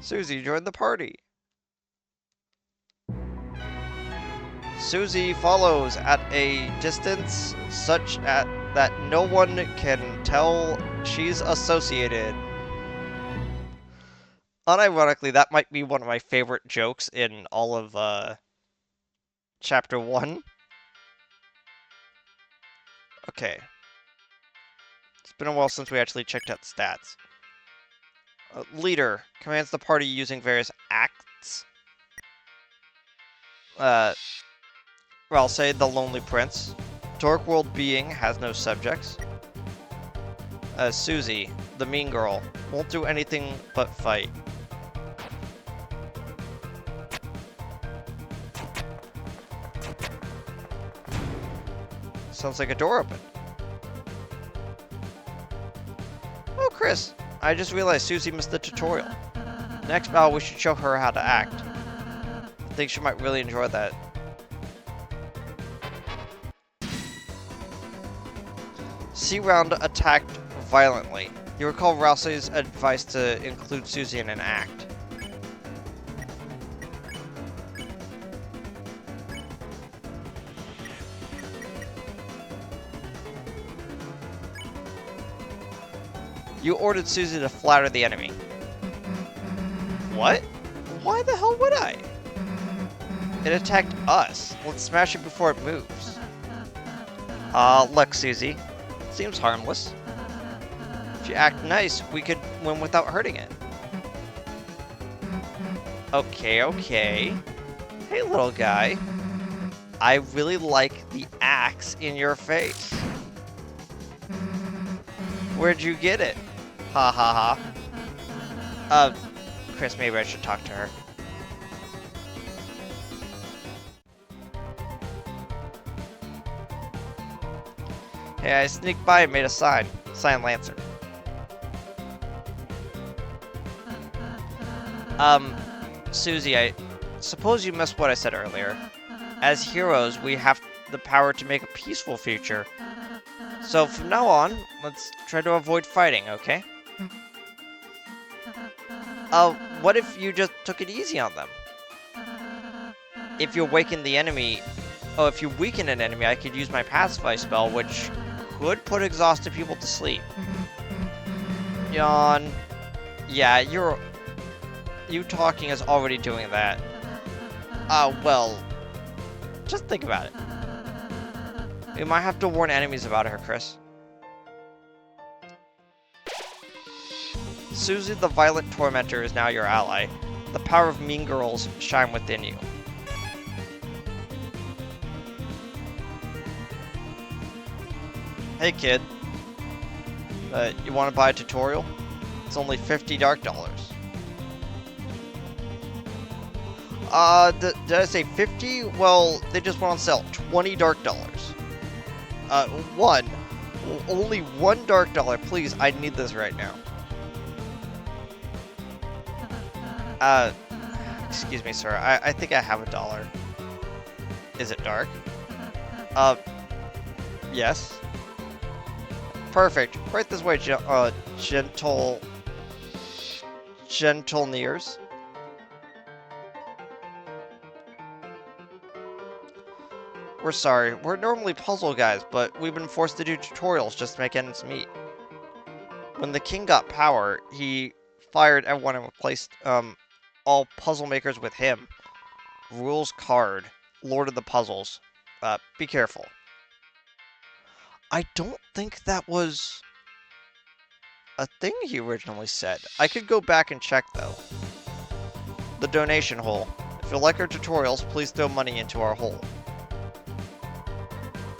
Susie joined the party. Susie follows at a distance such that no one can tell she's associated. Unironically, that might be one of my favorite jokes in all of Chapter 1. Okay. It's been a while since we actually checked out stats. Leader commands the party using various acts. Well, I'll say the Lonely Prince. Dork World Being has no subjects. Susie, the mean girl, won't do anything but fight. Sounds like a door opened. Oh, Chris. I just realized Susie missed the tutorial. Next battle, we should show her how to act. I think she might really enjoy that. C-Round attacked violently. You recall Rousey's advice to include Susie in an act. You ordered Susie to flatter the enemy. What? Why the hell would I? It attacked us. Let's smash it before it moves. Look, Susie. Seems harmless. If you act nice, we could win without hurting it. Okay, okay. Hey, little guy. I really like the axe in your face. Where'd you get it? Ha ha ha. Chris, maybe I should talk to her. Hey, I sneaked by and made a sign. Sign Lancer. Susie, I suppose you missed what I said earlier. As heroes, we have the power to make a peaceful future. So from now on, let's try to avoid fighting, okay? What if you just took it easy on them? If you weaken the enemy... Oh, if you weaken an enemy, I could use my Pacify spell, which could put exhausted people to sleep. Yawn. Yeah, you talking is already doing that. Well, just think about it. We might have to warn enemies about her, Chris. Susie the Violent Tormentor is now your ally. The power of mean girls shine within you. Hey kid, you want to buy a tutorial? It's only 50 dark dollars. Did I say 50? Well, they just went on sale. 20 dark dollars. One. Only one dark dollar. Please, I need this right now. Excuse me, sir. I think I have $1. Is it dark? Yes. Perfect. Right this way, gentle nears. We're sorry. We're normally puzzle guys, but we've been forced to do tutorials just to make ends meet. When the king got power, he fired everyone and replaced all puzzle makers with him. Rules card. Lord of the Puzzles. Be careful. I don't think that was a thing he originally said. I could go back and check, though. The donation hole. If you like our tutorials, please throw money into our hole.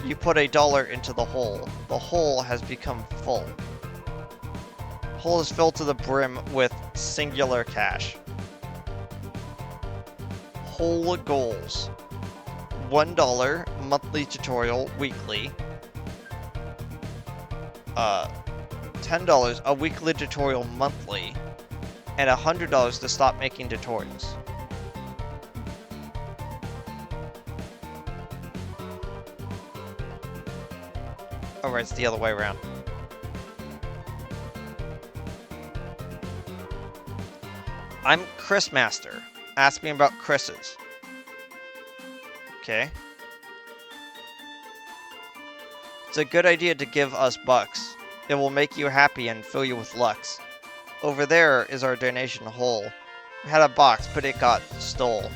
You put $1 into the hole. The hole has become full. Hole is filled to the brim with singular cash. Hole goals. $1 monthly tutorial weekly. $10 a weekly tutorial monthly, and $100 to stop making tutorials. Alright, it's the other way around. I'm Chris Master. Ask me about Chris's. Okay. It's a good idea to give us bucks. It will make you happy and fill you with lux. Over there is our donation hole. We had a box, but it got stole.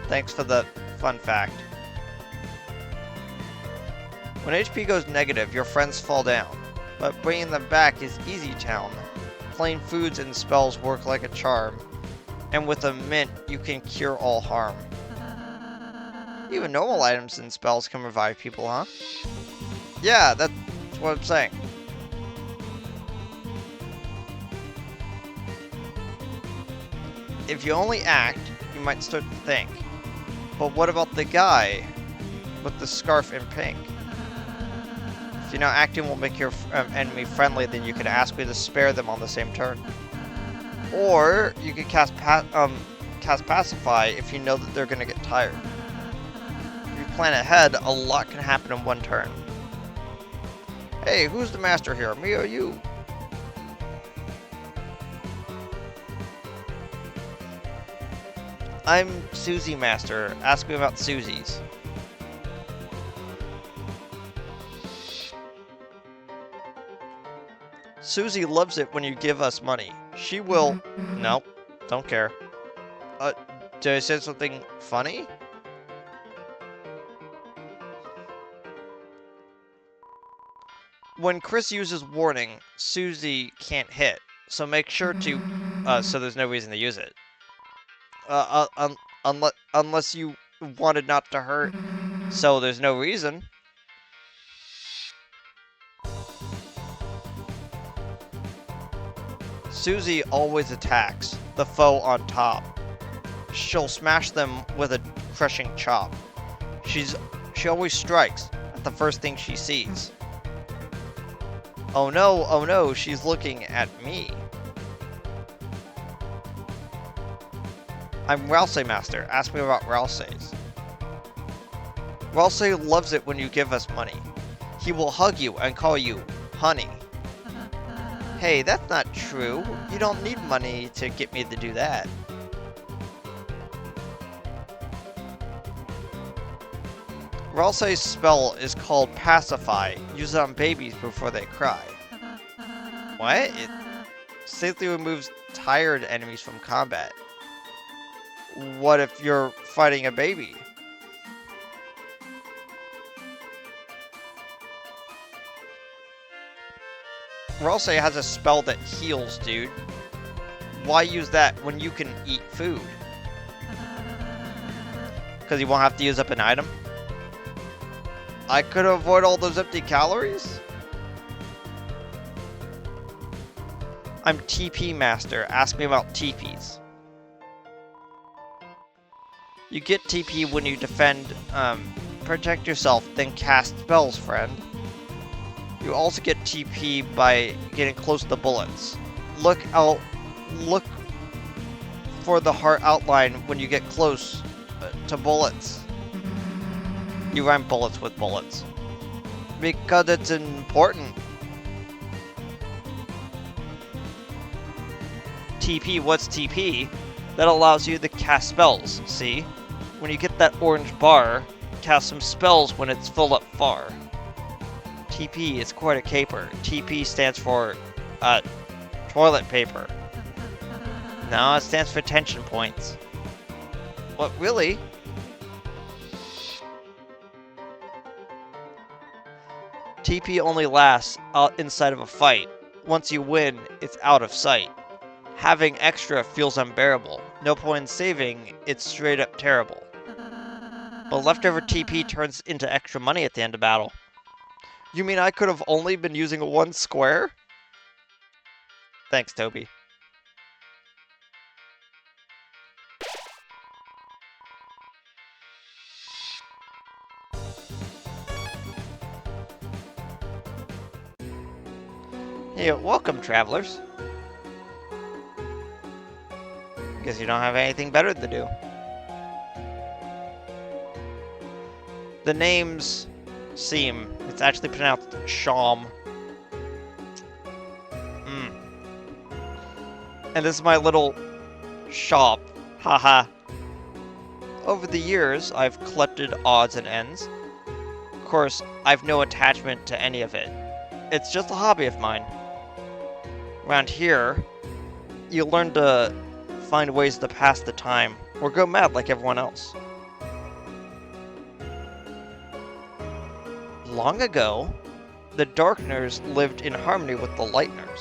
Thanks for the fun fact. When HP goes negative, your friends fall down. But bringing them back is easy town. Plain foods and spells work like a charm. And with a mint, you can cure all harm. Even normal items and spells can revive people, huh? Yeah, that's what I'm saying. If you only act, you might start to think. But what about the guy with the scarf in pink? If you know acting will make your enemy friendly, then you could ask me to spare them on the same turn. Or you could cast Pacify if you know that they're gonna get tired. If you plan ahead, a lot can happen in one turn. Hey, who's the master here, me or you? I'm Susie Master. Ask me about Susie's. Susie loves it when you give us money. She will... Nope, don't care. Did I say something funny? When Chris uses warning, Susie can't hit, so make sure to, so there's no reason to use it. Unless you wanted not to hurt, so there's no reason. Susie always attacks the foe on top. She'll smash them with a crushing chop. She always strikes at the first thing she sees. Oh no, she's looking at me. I'm Rousey Master. Ask me about Rousey's. Ralsei loves it when you give us money. He will hug you and call you honey. Hey, that's not true. You don't need money to get me to do that. Ralsei's spell is called Pacify. Use it on babies before they cry. What? It safely removes tired enemies from combat. What if you're fighting a baby? Ralsei has a spell that heals, dude. Why use that when you can eat food? Because you won't have to use up an item? I could avoid all those empty calories? I'm TP Master. Ask me about TPs. You get TP when you defend, protect yourself, then cast spells, friend. You also get TP by getting close to bullets. Look for the heart outline when you get close to bullets. You rhyme bullets with bullets. Because it's important. TP, what's TP? That allows you to cast spells, see? When you get that orange bar, cast some spells when it's filled up far. TP is quite a caper. TP stands for, toilet paper. No, it stands for tension points. What, really? TP only lasts inside of a fight. Once you win, it's out of sight. Having extra feels unbearable. No point in saving, it's straight up terrible. But leftover TP turns into extra money at the end of battle. You mean I could have only been using one square? Thanks, Toby. Hey, welcome, travelers. Guess you don't have anything better to do. The names seem... It's actually pronounced Sham. And this is my little shop. Haha. Over the years, I've collected odds and ends. Of course, I've no attachment to any of it. It's just a hobby of mine. Around here, you learn to find ways to pass the time, or go mad like everyone else. Long ago, the Darkners lived in harmony with the Lightners.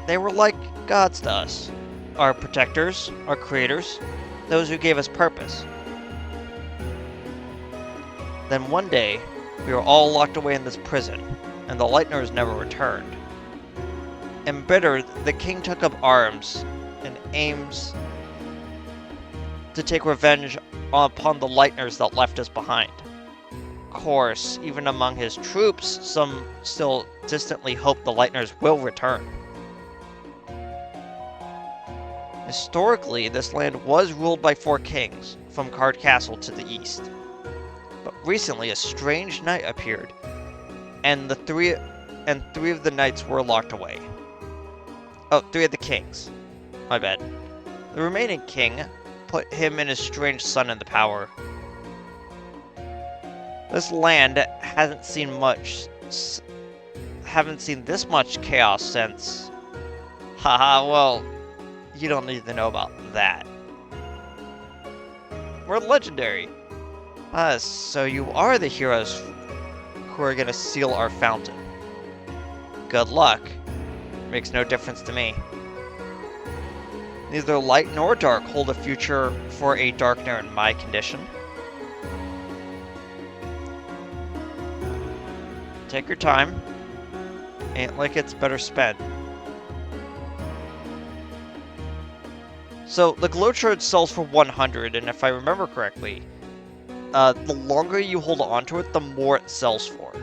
They were like gods to us, our protectors, our creators, those who gave us purpose. Then one day, we were all locked away in this prison, and the Lightners never returned. Embittered, the king took up arms and aims to take revenge upon the Lightners that left us behind. Of course, even among his troops, some still distantly hope the Lightners will return. Historically, this land was ruled by 4 kings, from Card Castle to the east. But recently, a strange knight appeared, and three of the knights were locked away. Oh, 3 of the kings. My bad. The remaining king put him and his strange son into power. This land hasn't seen this much chaos since... Haha, well, you don't need to know about that. We're legendary. So you are the heroes who are gonna seal our fountain. Good luck. Makes no difference to me. Neither light nor dark hold a future for a Darkner in my condition. Take your time. Ain't like it's better spent. So, the glow shard sells for 100, and if I remember correctly, the longer you hold on to it, the more it sells for.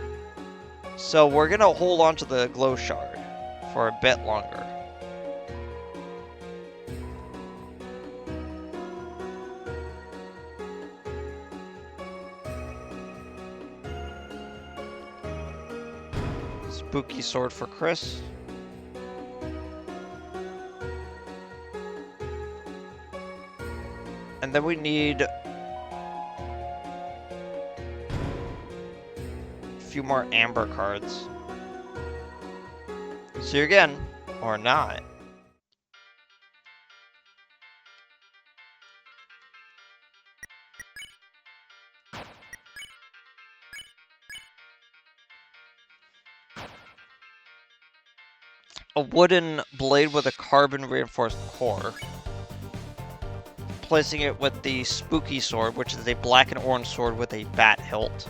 So we're gonna hold on to the glow shard for a bit longer. Spooky sword for Chris. And then we need a few more amber cards. See you again, or not. A wooden blade with a carbon reinforced core. Placing it with the spooky sword, which is a black and orange sword with a bat hilt.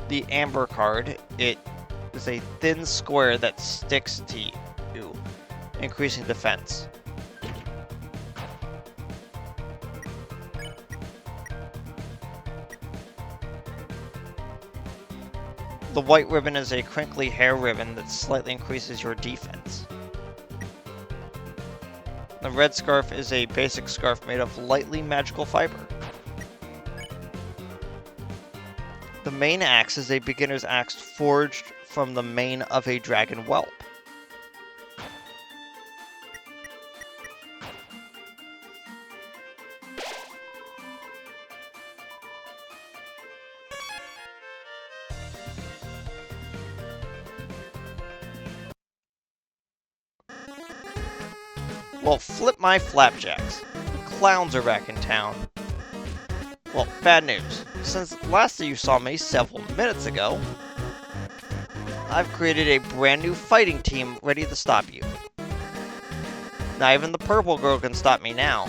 The amber card, it is a thin square that sticks to you, increasing defense. The white ribbon is a crinkly hair ribbon that slightly increases your defense. The red scarf is a basic scarf made of lightly magical fiber. The main axe is a beginner's axe forged from the mane of a dragon whelp. Well, flip my flapjacks. The clowns are back in town. Well, bad news. Since last you saw me several minutes ago, I've created a brand new fighting team ready to stop you. Not even the purple girl can stop me now.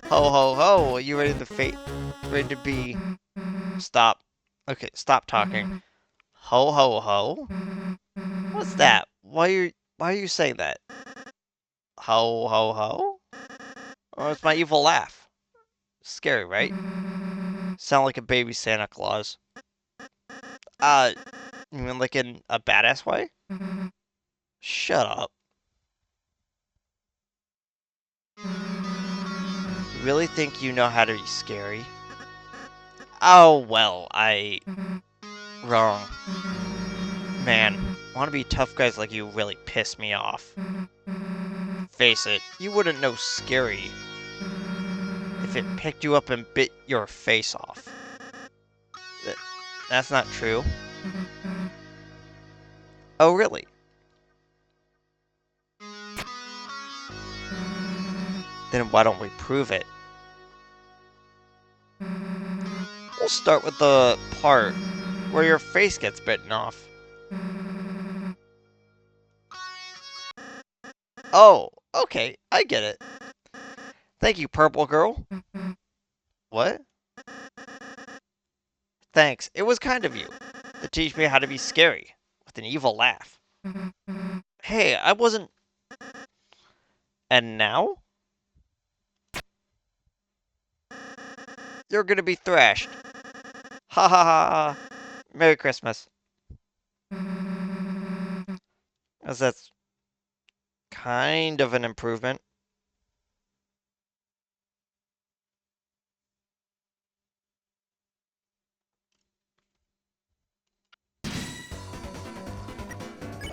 Ho ho ho, are you ready to be... Stop. Okay, stop talking. Ho ho ho? What's that? Why are you saying that? Ho ho ho? Oh, it's my evil laugh. Scary, right? Sound like a baby Santa Claus. You mean like in a badass way? Shut up. You really think you know how to be scary? Oh, well, wrong. Man, wanna be tough guys like you really piss me off. Face it, you wouldn't know scary if it picked you up and bit your face off. That's not true. Oh, really? Then why don't we prove it? We'll start with the part where your face gets bitten off. Oh, okay, I get it. Thank you, purple girl. What? Thanks, it was kind of you to teach me how to be scary with an evil laugh. Hey, I wasn't... And now? You're gonna be thrashed. Ha ha ha. Merry Christmas. As that's kind of an improvement.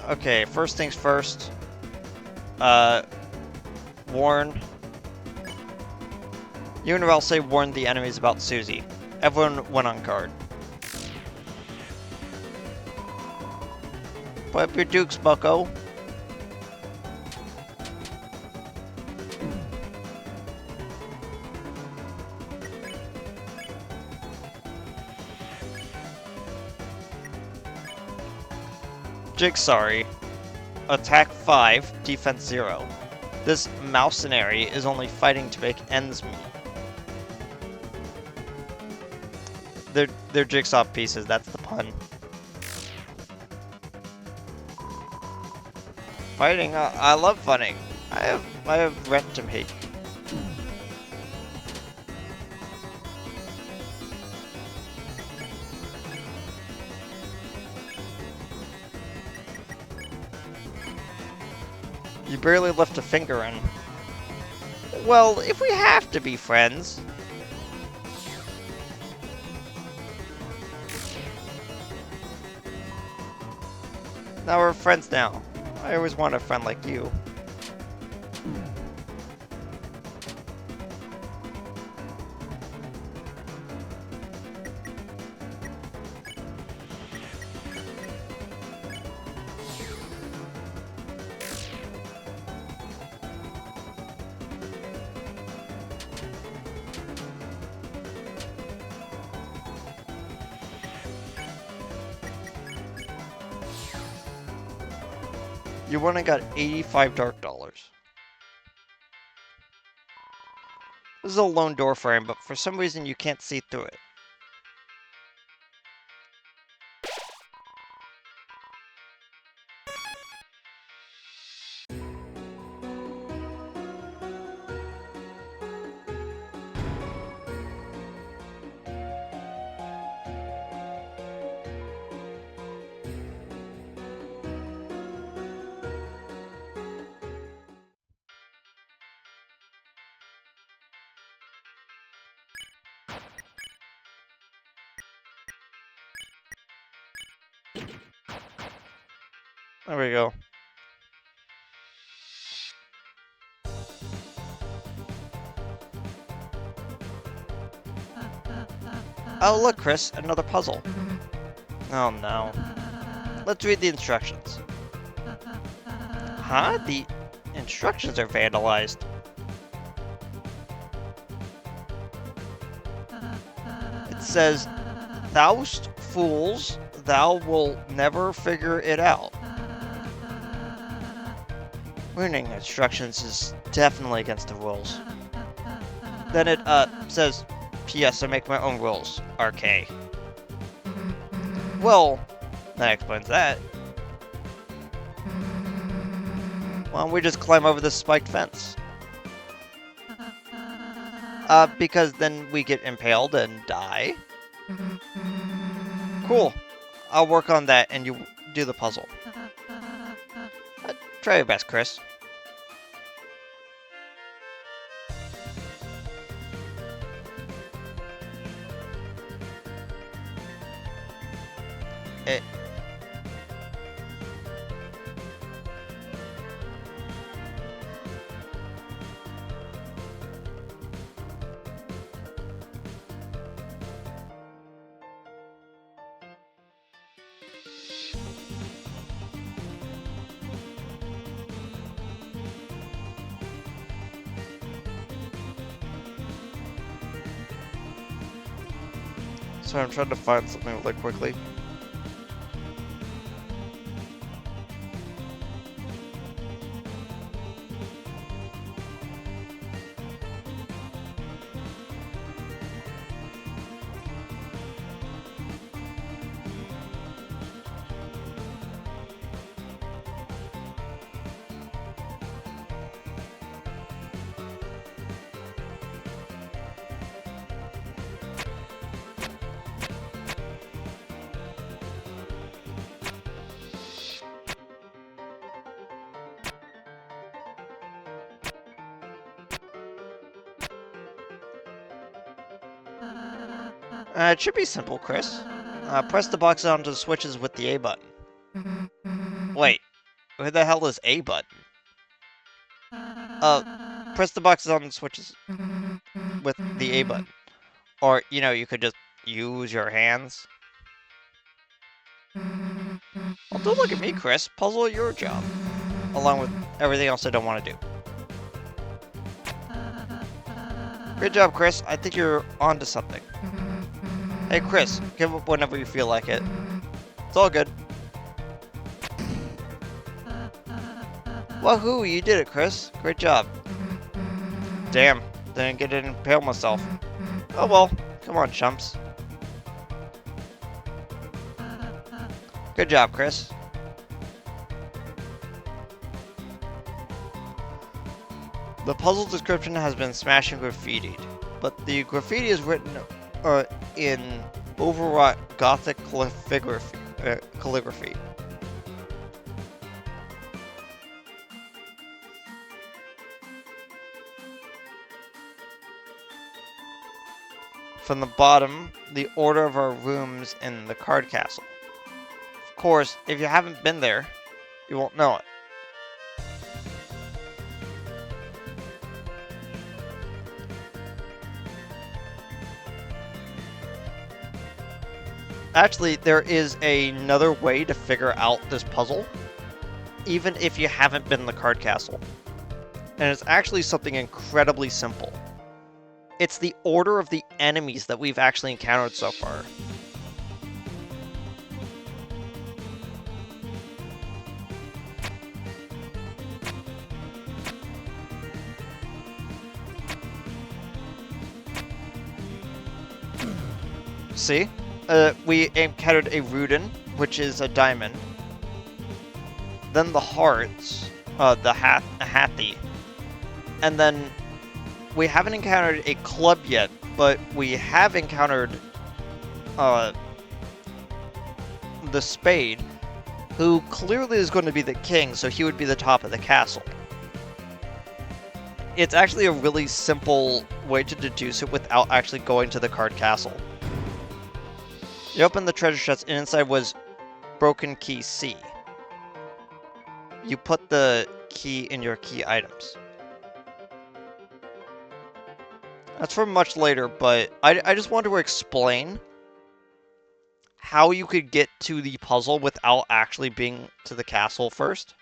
Okay, first things first. Warn. You and Ralsei warned the enemies about Susie. Everyone went on guard. Put up your dukes, bucko. Jigsaw. Attack 5, defense 0. This mercenary is only fighting to make ends meet. They're jigsaw pieces, that's the pun. Fighting, I love fighting. I have rent to make. You barely left a finger in. Well, if we have to be friends. Now we're friends now. I always wanted a friend like you. You won and got 85 dark dollars. This is a lone door frame, but for some reason you can't see through it. There we go. Oh, look, Chris, another puzzle. Oh, no. Let's read the instructions. Huh? The instructions are vandalized. It says, "Thou'st fools, thou will never figure it out." Reading instructions is definitely against the rules. Then it, says, "P.S. I make my own rules, RK." Well, that explains that. Why don't we just climb over this spiked fence? Because then we get impaled and die. Cool. I'll work on that and you do the puzzle. Try your best, Chris. Sorry, I'm trying to find something really quickly. It should be simple, Chris. Press the box onto the switches with the A button. Wait, where the hell is A button? Press the boxes on the switches with the A button. Or, you know, you could just use your hands. Well, don't look at me, Chris. Puzzle your job. Along with everything else I don't want to do. Good job, Chris. I think you're onto something. Hey, Chris, give up whenever you feel like it. It's all good. Woohoo, you did it, Chris. Great job. Damn, didn't get to impale myself. Oh well, come on, chumps. Good job, Chris. The puzzle description has been smashed and graffitied, but the graffiti is written in overwrought Gothic calligraphy. from the bottom the order of our rooms in the card castle. Of course, if you haven't been there, you won't know it. Actually, there is another way to figure out this puzzle, even if you haven't been in the card castle. And it's actually something incredibly simple. It's the order of the enemies that we've actually encountered so far. See? We encountered a Rudin, which is a diamond. Then the hearts, the Hathi. And then we haven't encountered a club yet, but we have encountered the spade, who clearly is going to be the king, so he would be the top of the castle. It's actually a really simple way to deduce it without actually going to the card castle. You open the treasure chest, and inside was broken key C. You put the key in your key items. That's for much later, but I just wanted to explain how you could get to the puzzle without actually being to the castle first.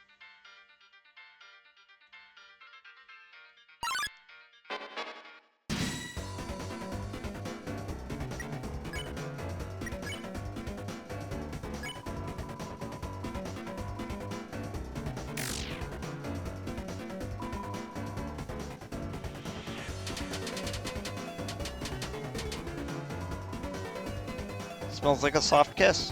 Smells like a soft kiss.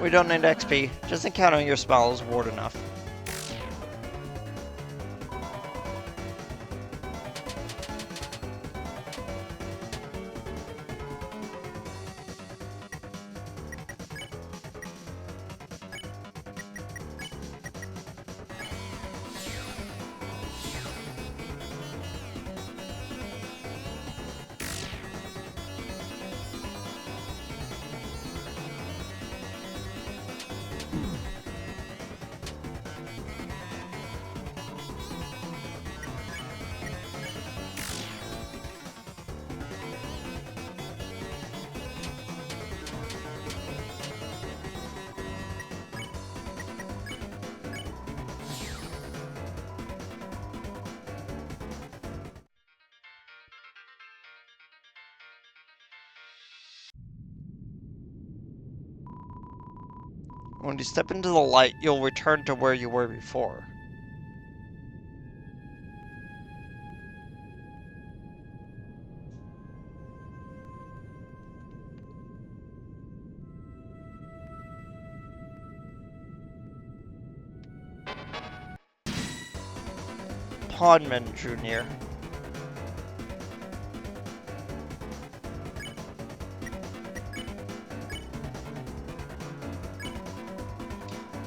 We don't need XP. Just encountering your smell is reward enough. When you step into the light, you'll return to where you were before. Pondman drew near.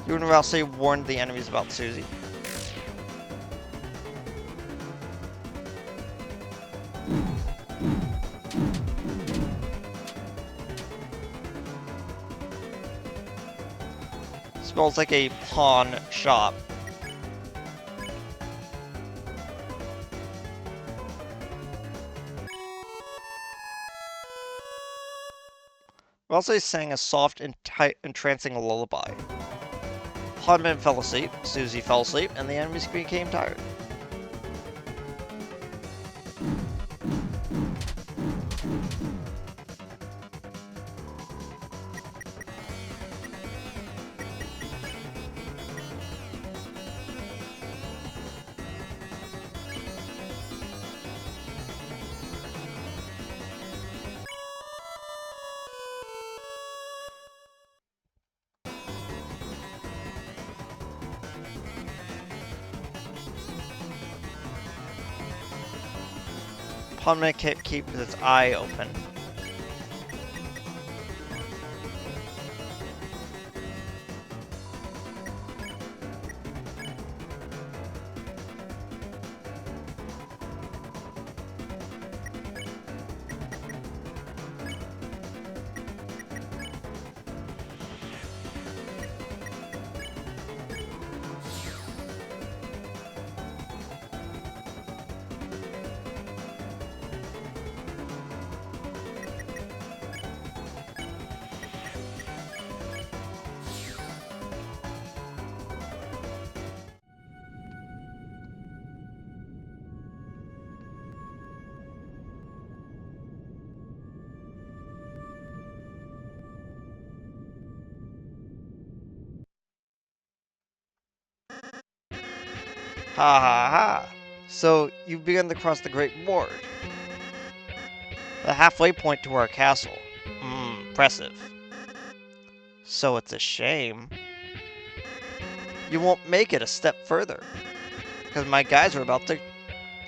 You and Rousey warned the enemies about Susie. Smells like a pawn shop. Rousey sang a soft and entrancing lullaby. Podman fell asleep, Susie fell asleep, and the enemies became tired. Podman can't keep its eye open. Ha ha ha. So, you've begun to cross the Great Ward. The halfway point to our castle. Impressive. So it's a shame you won't make it a step further. Because my guys are about to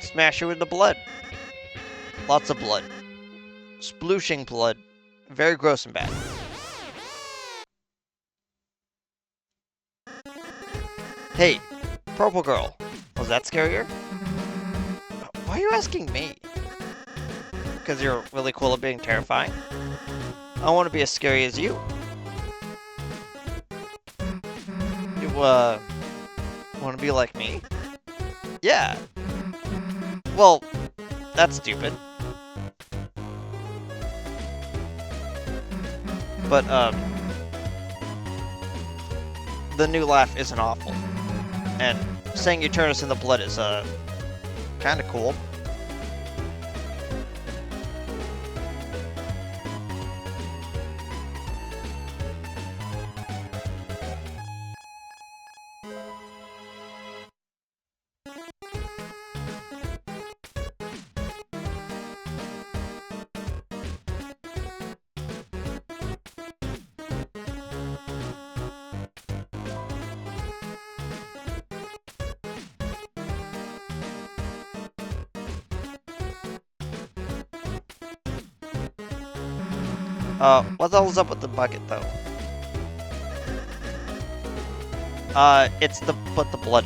smash you into blood. Lots of blood. Splooshing blood. Very gross and bad. Hey, Purple Girl. Was that scarier? Why are you asking me? Because you're really cool at being terrifying? I want to be as scary as you. You, want to be like me? Yeah. Well, that's stupid. But, the new laugh isn't awful. And saying you turn us into blood is, kinda cool. What the hell's up with the bucket, though? It's the blood.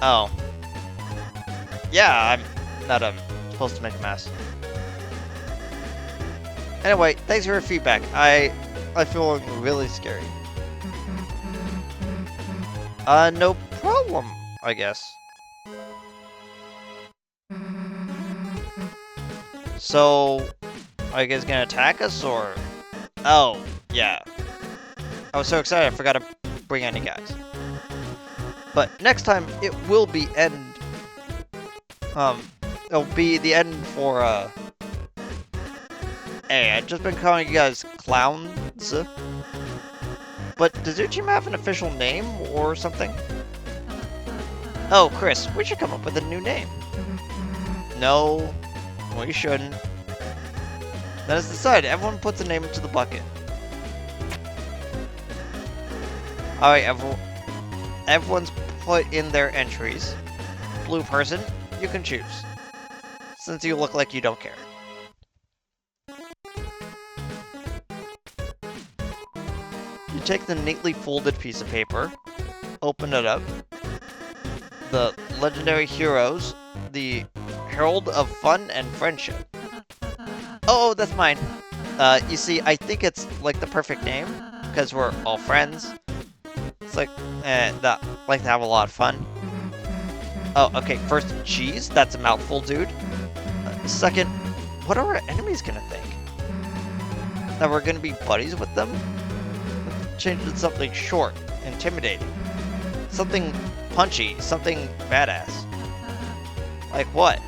Oh. Yeah, I'm not, supposed to make a mess. Anyway, thanks for your feedback. I feel really scary. No problem, I guess. So, are you guys gonna attack us, or...? Oh, yeah. I was so excited I forgot to bring any guys. But next time, it will be it'll be the end for, Hey, I've just been calling you guys clowns. But does your team have an official name or something? Oh, Chris, we should come up with a new name. No, we shouldn't. That is decided. Everyone puts a name into the bucket. Alright, everyone's put in their entries. Blue person, you can choose. Since you look like you don't care. You take the neatly folded piece of paper, open it up. The legendary heroes, the Herald of Fun and Friendship. Oh, that's mine. You see, I think it's like the perfect name because we're all friends. It's like, like to have a lot of fun. Oh, okay. First, cheese. That's a mouthful, dude. Second, what are our enemies gonna think? That we're gonna be buddies with them? Change it to something short, intimidating. Something punchy, something badass. Like what?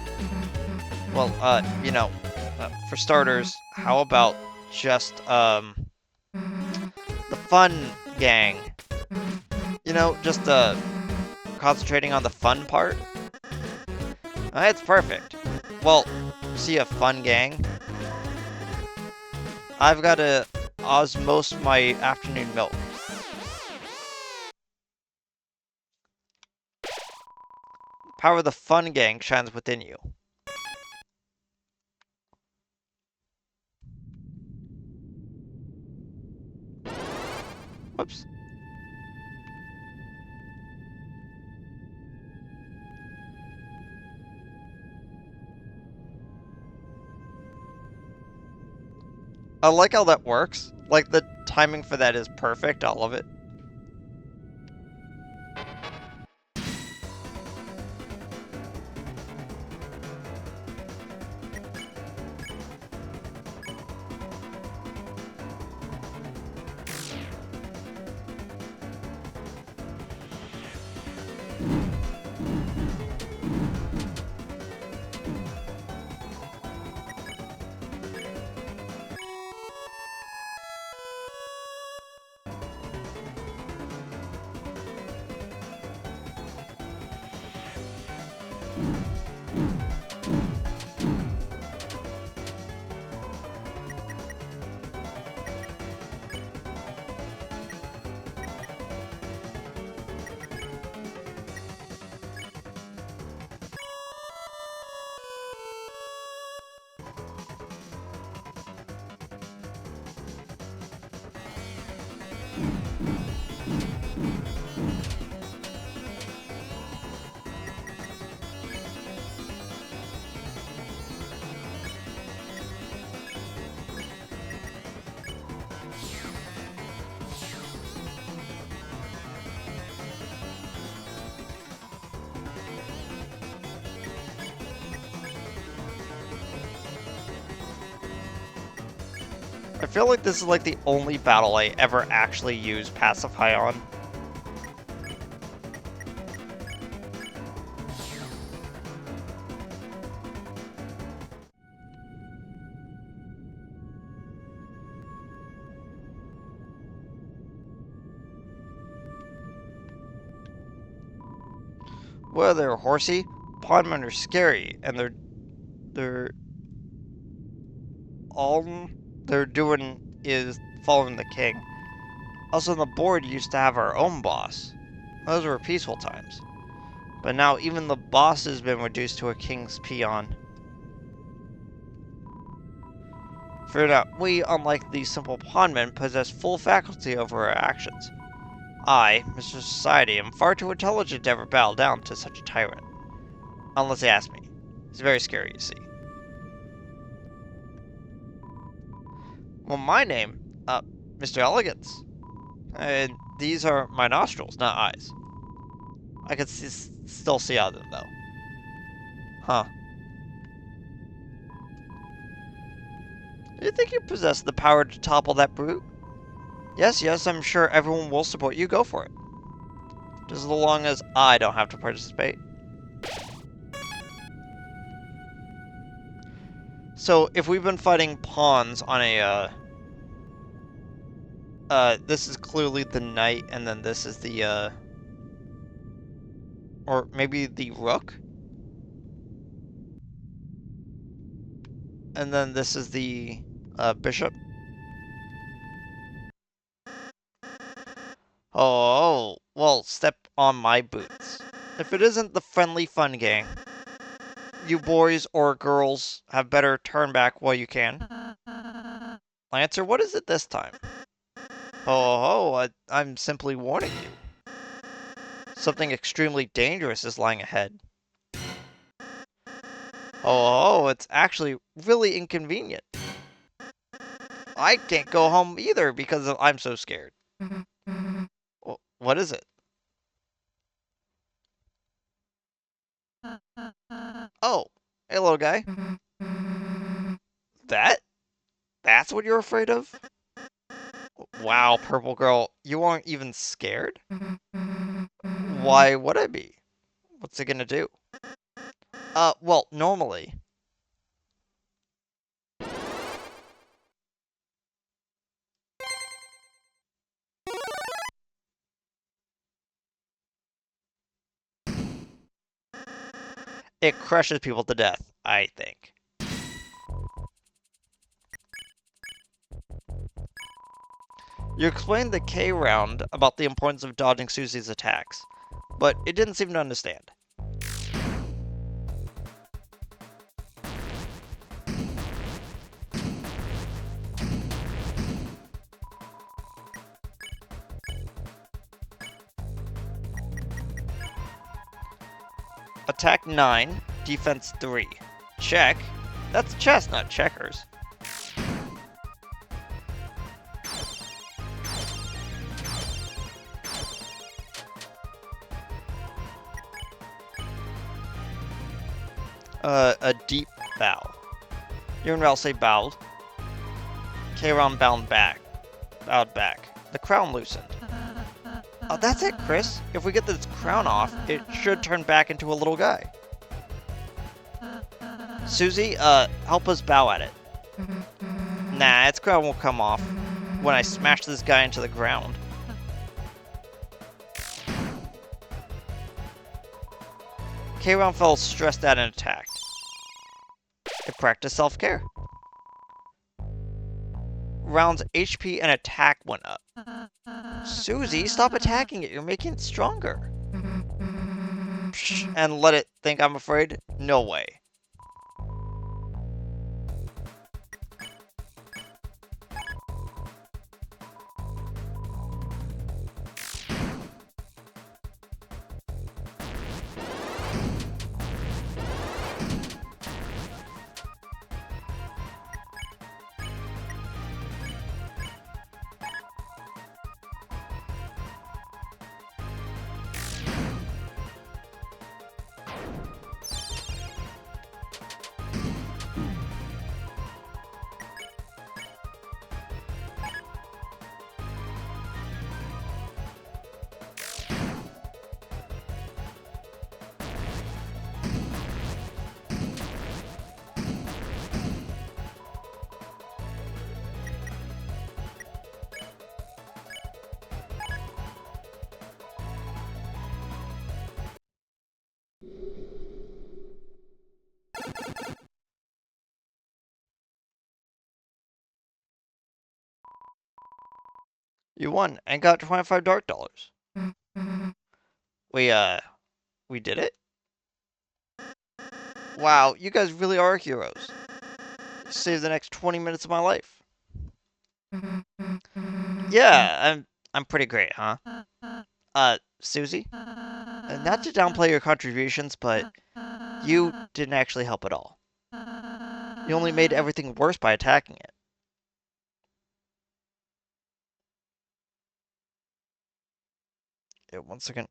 Well, for starters, how about just, the fun gang? You know, just, concentrating on the fun part? It's perfect. Well, see a fun gang? I've got to osmose my afternoon milk. Power of the fun gang shines within you. Whoops. I like how that works. Like, the timing for that is perfect, all of it. I feel like this is like the only battle I ever actually use Pacify on. Well, they're horsey. Pondmen are scary, and all they're doing is following the king. Also, the board used to have our own boss. Those were peaceful times. But now even the boss has been reduced to a king's peon. Fear not, we, unlike these simple pondmen, possess full faculty over our actions. I, Mr. Society, am far too intelligent to ever bow down to such a tyrant. Unless they ask me. He's very scary, you see. Well, my name, Mr. Elegance. And these are my nostrils, not eyes. I can still see out of them, though. Huh. Do you think you possess the power to topple that brute? Yes, I'm sure everyone will support you. Go for it. Just as long as I don't have to participate. So, if we've been fighting pawns on a, this is clearly the knight, and then this is the, or maybe the rook? And then this is the, bishop? Oh, well, step on my boots. If it isn't the friendly fun gang, you boys or girls have better turn back while you can. Lancer, what is it this time? I'm simply warning you. Something extremely dangerous is lying ahead. It's actually really inconvenient. I can't go home either because I'm so scared. What is it? Oh, hey little guy. That's what you're afraid of? Wow, purple girl, you aren't even scared? Why would I be? What's it gonna do? Well, normally. It crushes people to death, I think. You explained the K round about the importance of dodging Susie's attacks, but it didn't seem to understand. Attack 9, defense 3. Check? That's chess, not checkers. A deep bow. You and Ralph say bowed. K-Ron bowed back. The crown loosened. Oh, that's it, Chris. If we get this crown off, it should turn back into a little guy. Susie, help us bow at it. Nah, its crown won't come off when I smash this guy into the ground. K-Ron felt stressed out and attacked. It practiced self-care. Round's HP and attack went up. Susie, stop attacking it. You're making it stronger. And let it think I'm afraid? No way. You won and got 25 dark dollars. We, we did it? Wow, you guys really are heroes. You saved the next 20 minutes of my life. Yeah, I'm pretty great, huh? Susie? Not to downplay your contributions, but you didn't actually help at all. You only made everything worse by attacking it. Yeah, one second.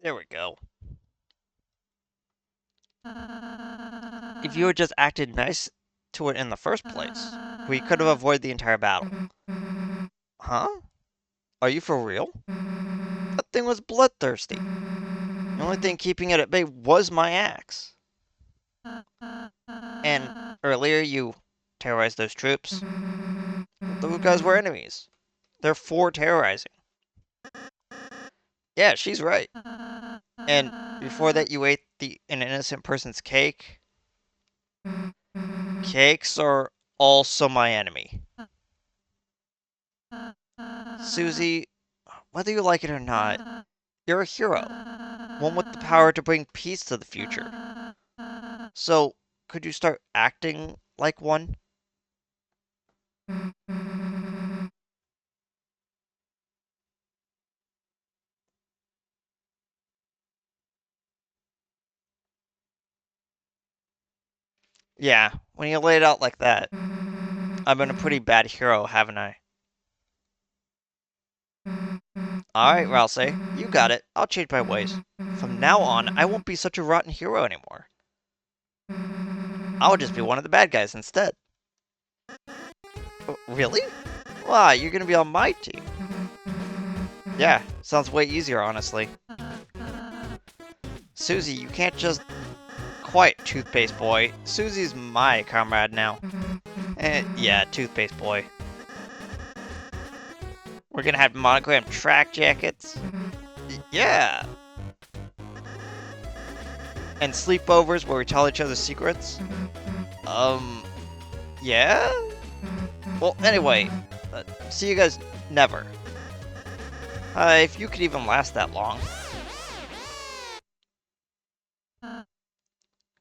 There we go. If you had just acted nice to it in the first place, we could have avoided the entire battle. Huh? Are you for real? That thing was bloodthirsty. The only thing keeping it at bay was my axe. And earlier you terrorized those troops. Those guys were enemies. They're for terrorizing. Yeah, she's right. And before that you ate an innocent person's cake. Cakes are also my enemy. Susie, whether you like it or not, you're a hero. One with the power to bring peace to the future. So, could you start acting like one? Yeah, when you lay it out like that, I've been a pretty bad hero, haven't I? Alright, Ralsei, you got it. I'll change my ways. From now on, I won't be such a rotten hero anymore. I'll just be one of the bad guys instead. Really? Wow, you're gonna be on my team. Yeah, sounds way easier, honestly. Susie, you can't just... Quiet, Toothpaste Boy. Susie's my comrade now. Yeah, Toothpaste Boy. We're gonna have monogram track jackets. Yeah. And sleepovers where we tell each other secrets. Yeah? Well, anyway, see you guys never. If you could even last that long.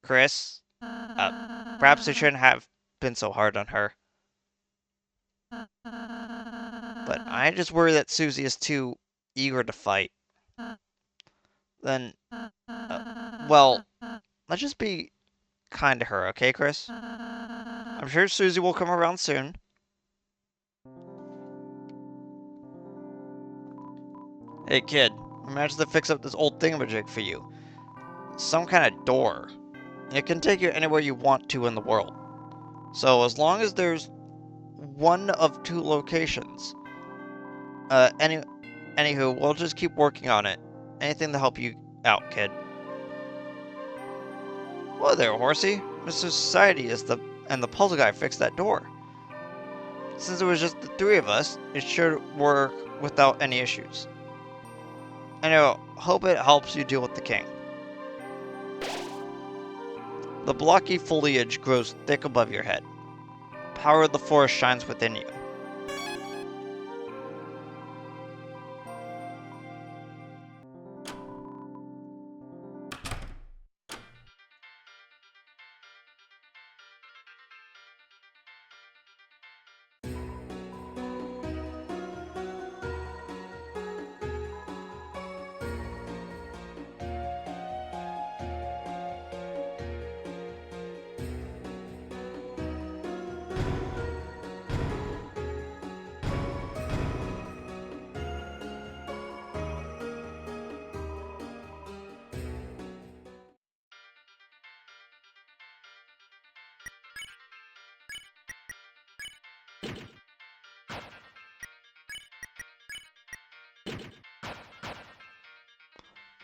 Chris, perhaps I shouldn't have been so hard on her. But I just worry that Susie is too eager to fight. Then, well, let's just be kind to her, okay, Chris? I'm sure Susie will come around soon. Hey, kid, imagine to fix up this old thingamajig for you. Some kind of door. It can take you anywhere you want to in the world. So as long as there's one of two locations, anywho, we'll just keep working on it. Anything to help you out, kid. Well there, horsey. Mr. Society and the puzzle guy fixed that door. Since it was just the three of us, it should work without any issues. Anyway, hope it helps you deal with the king. The blocky foliage grows thick above your head. Power of the forest shines within you.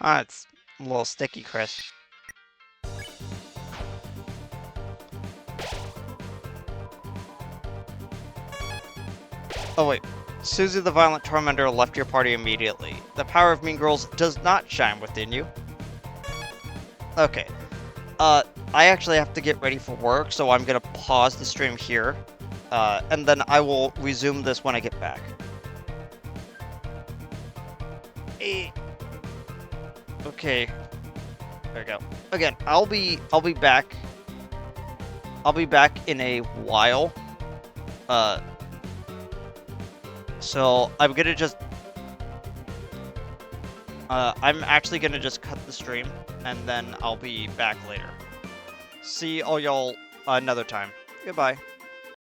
Ah, it's a little sticky, Chris. Oh wait, Susie the Violent Tormentor left your party immediately. The power of Mean Girls does not shine within you. Okay, I actually have to get ready for work, so I'm gonna pause the stream here, and then I will resume this when I get back. Okay, there we go. Again, I'll be back. I'll be back in a while. So I'm gonna just I'm actually gonna just cut the stream, and then I'll be back later. See all y'all another time. Goodbye.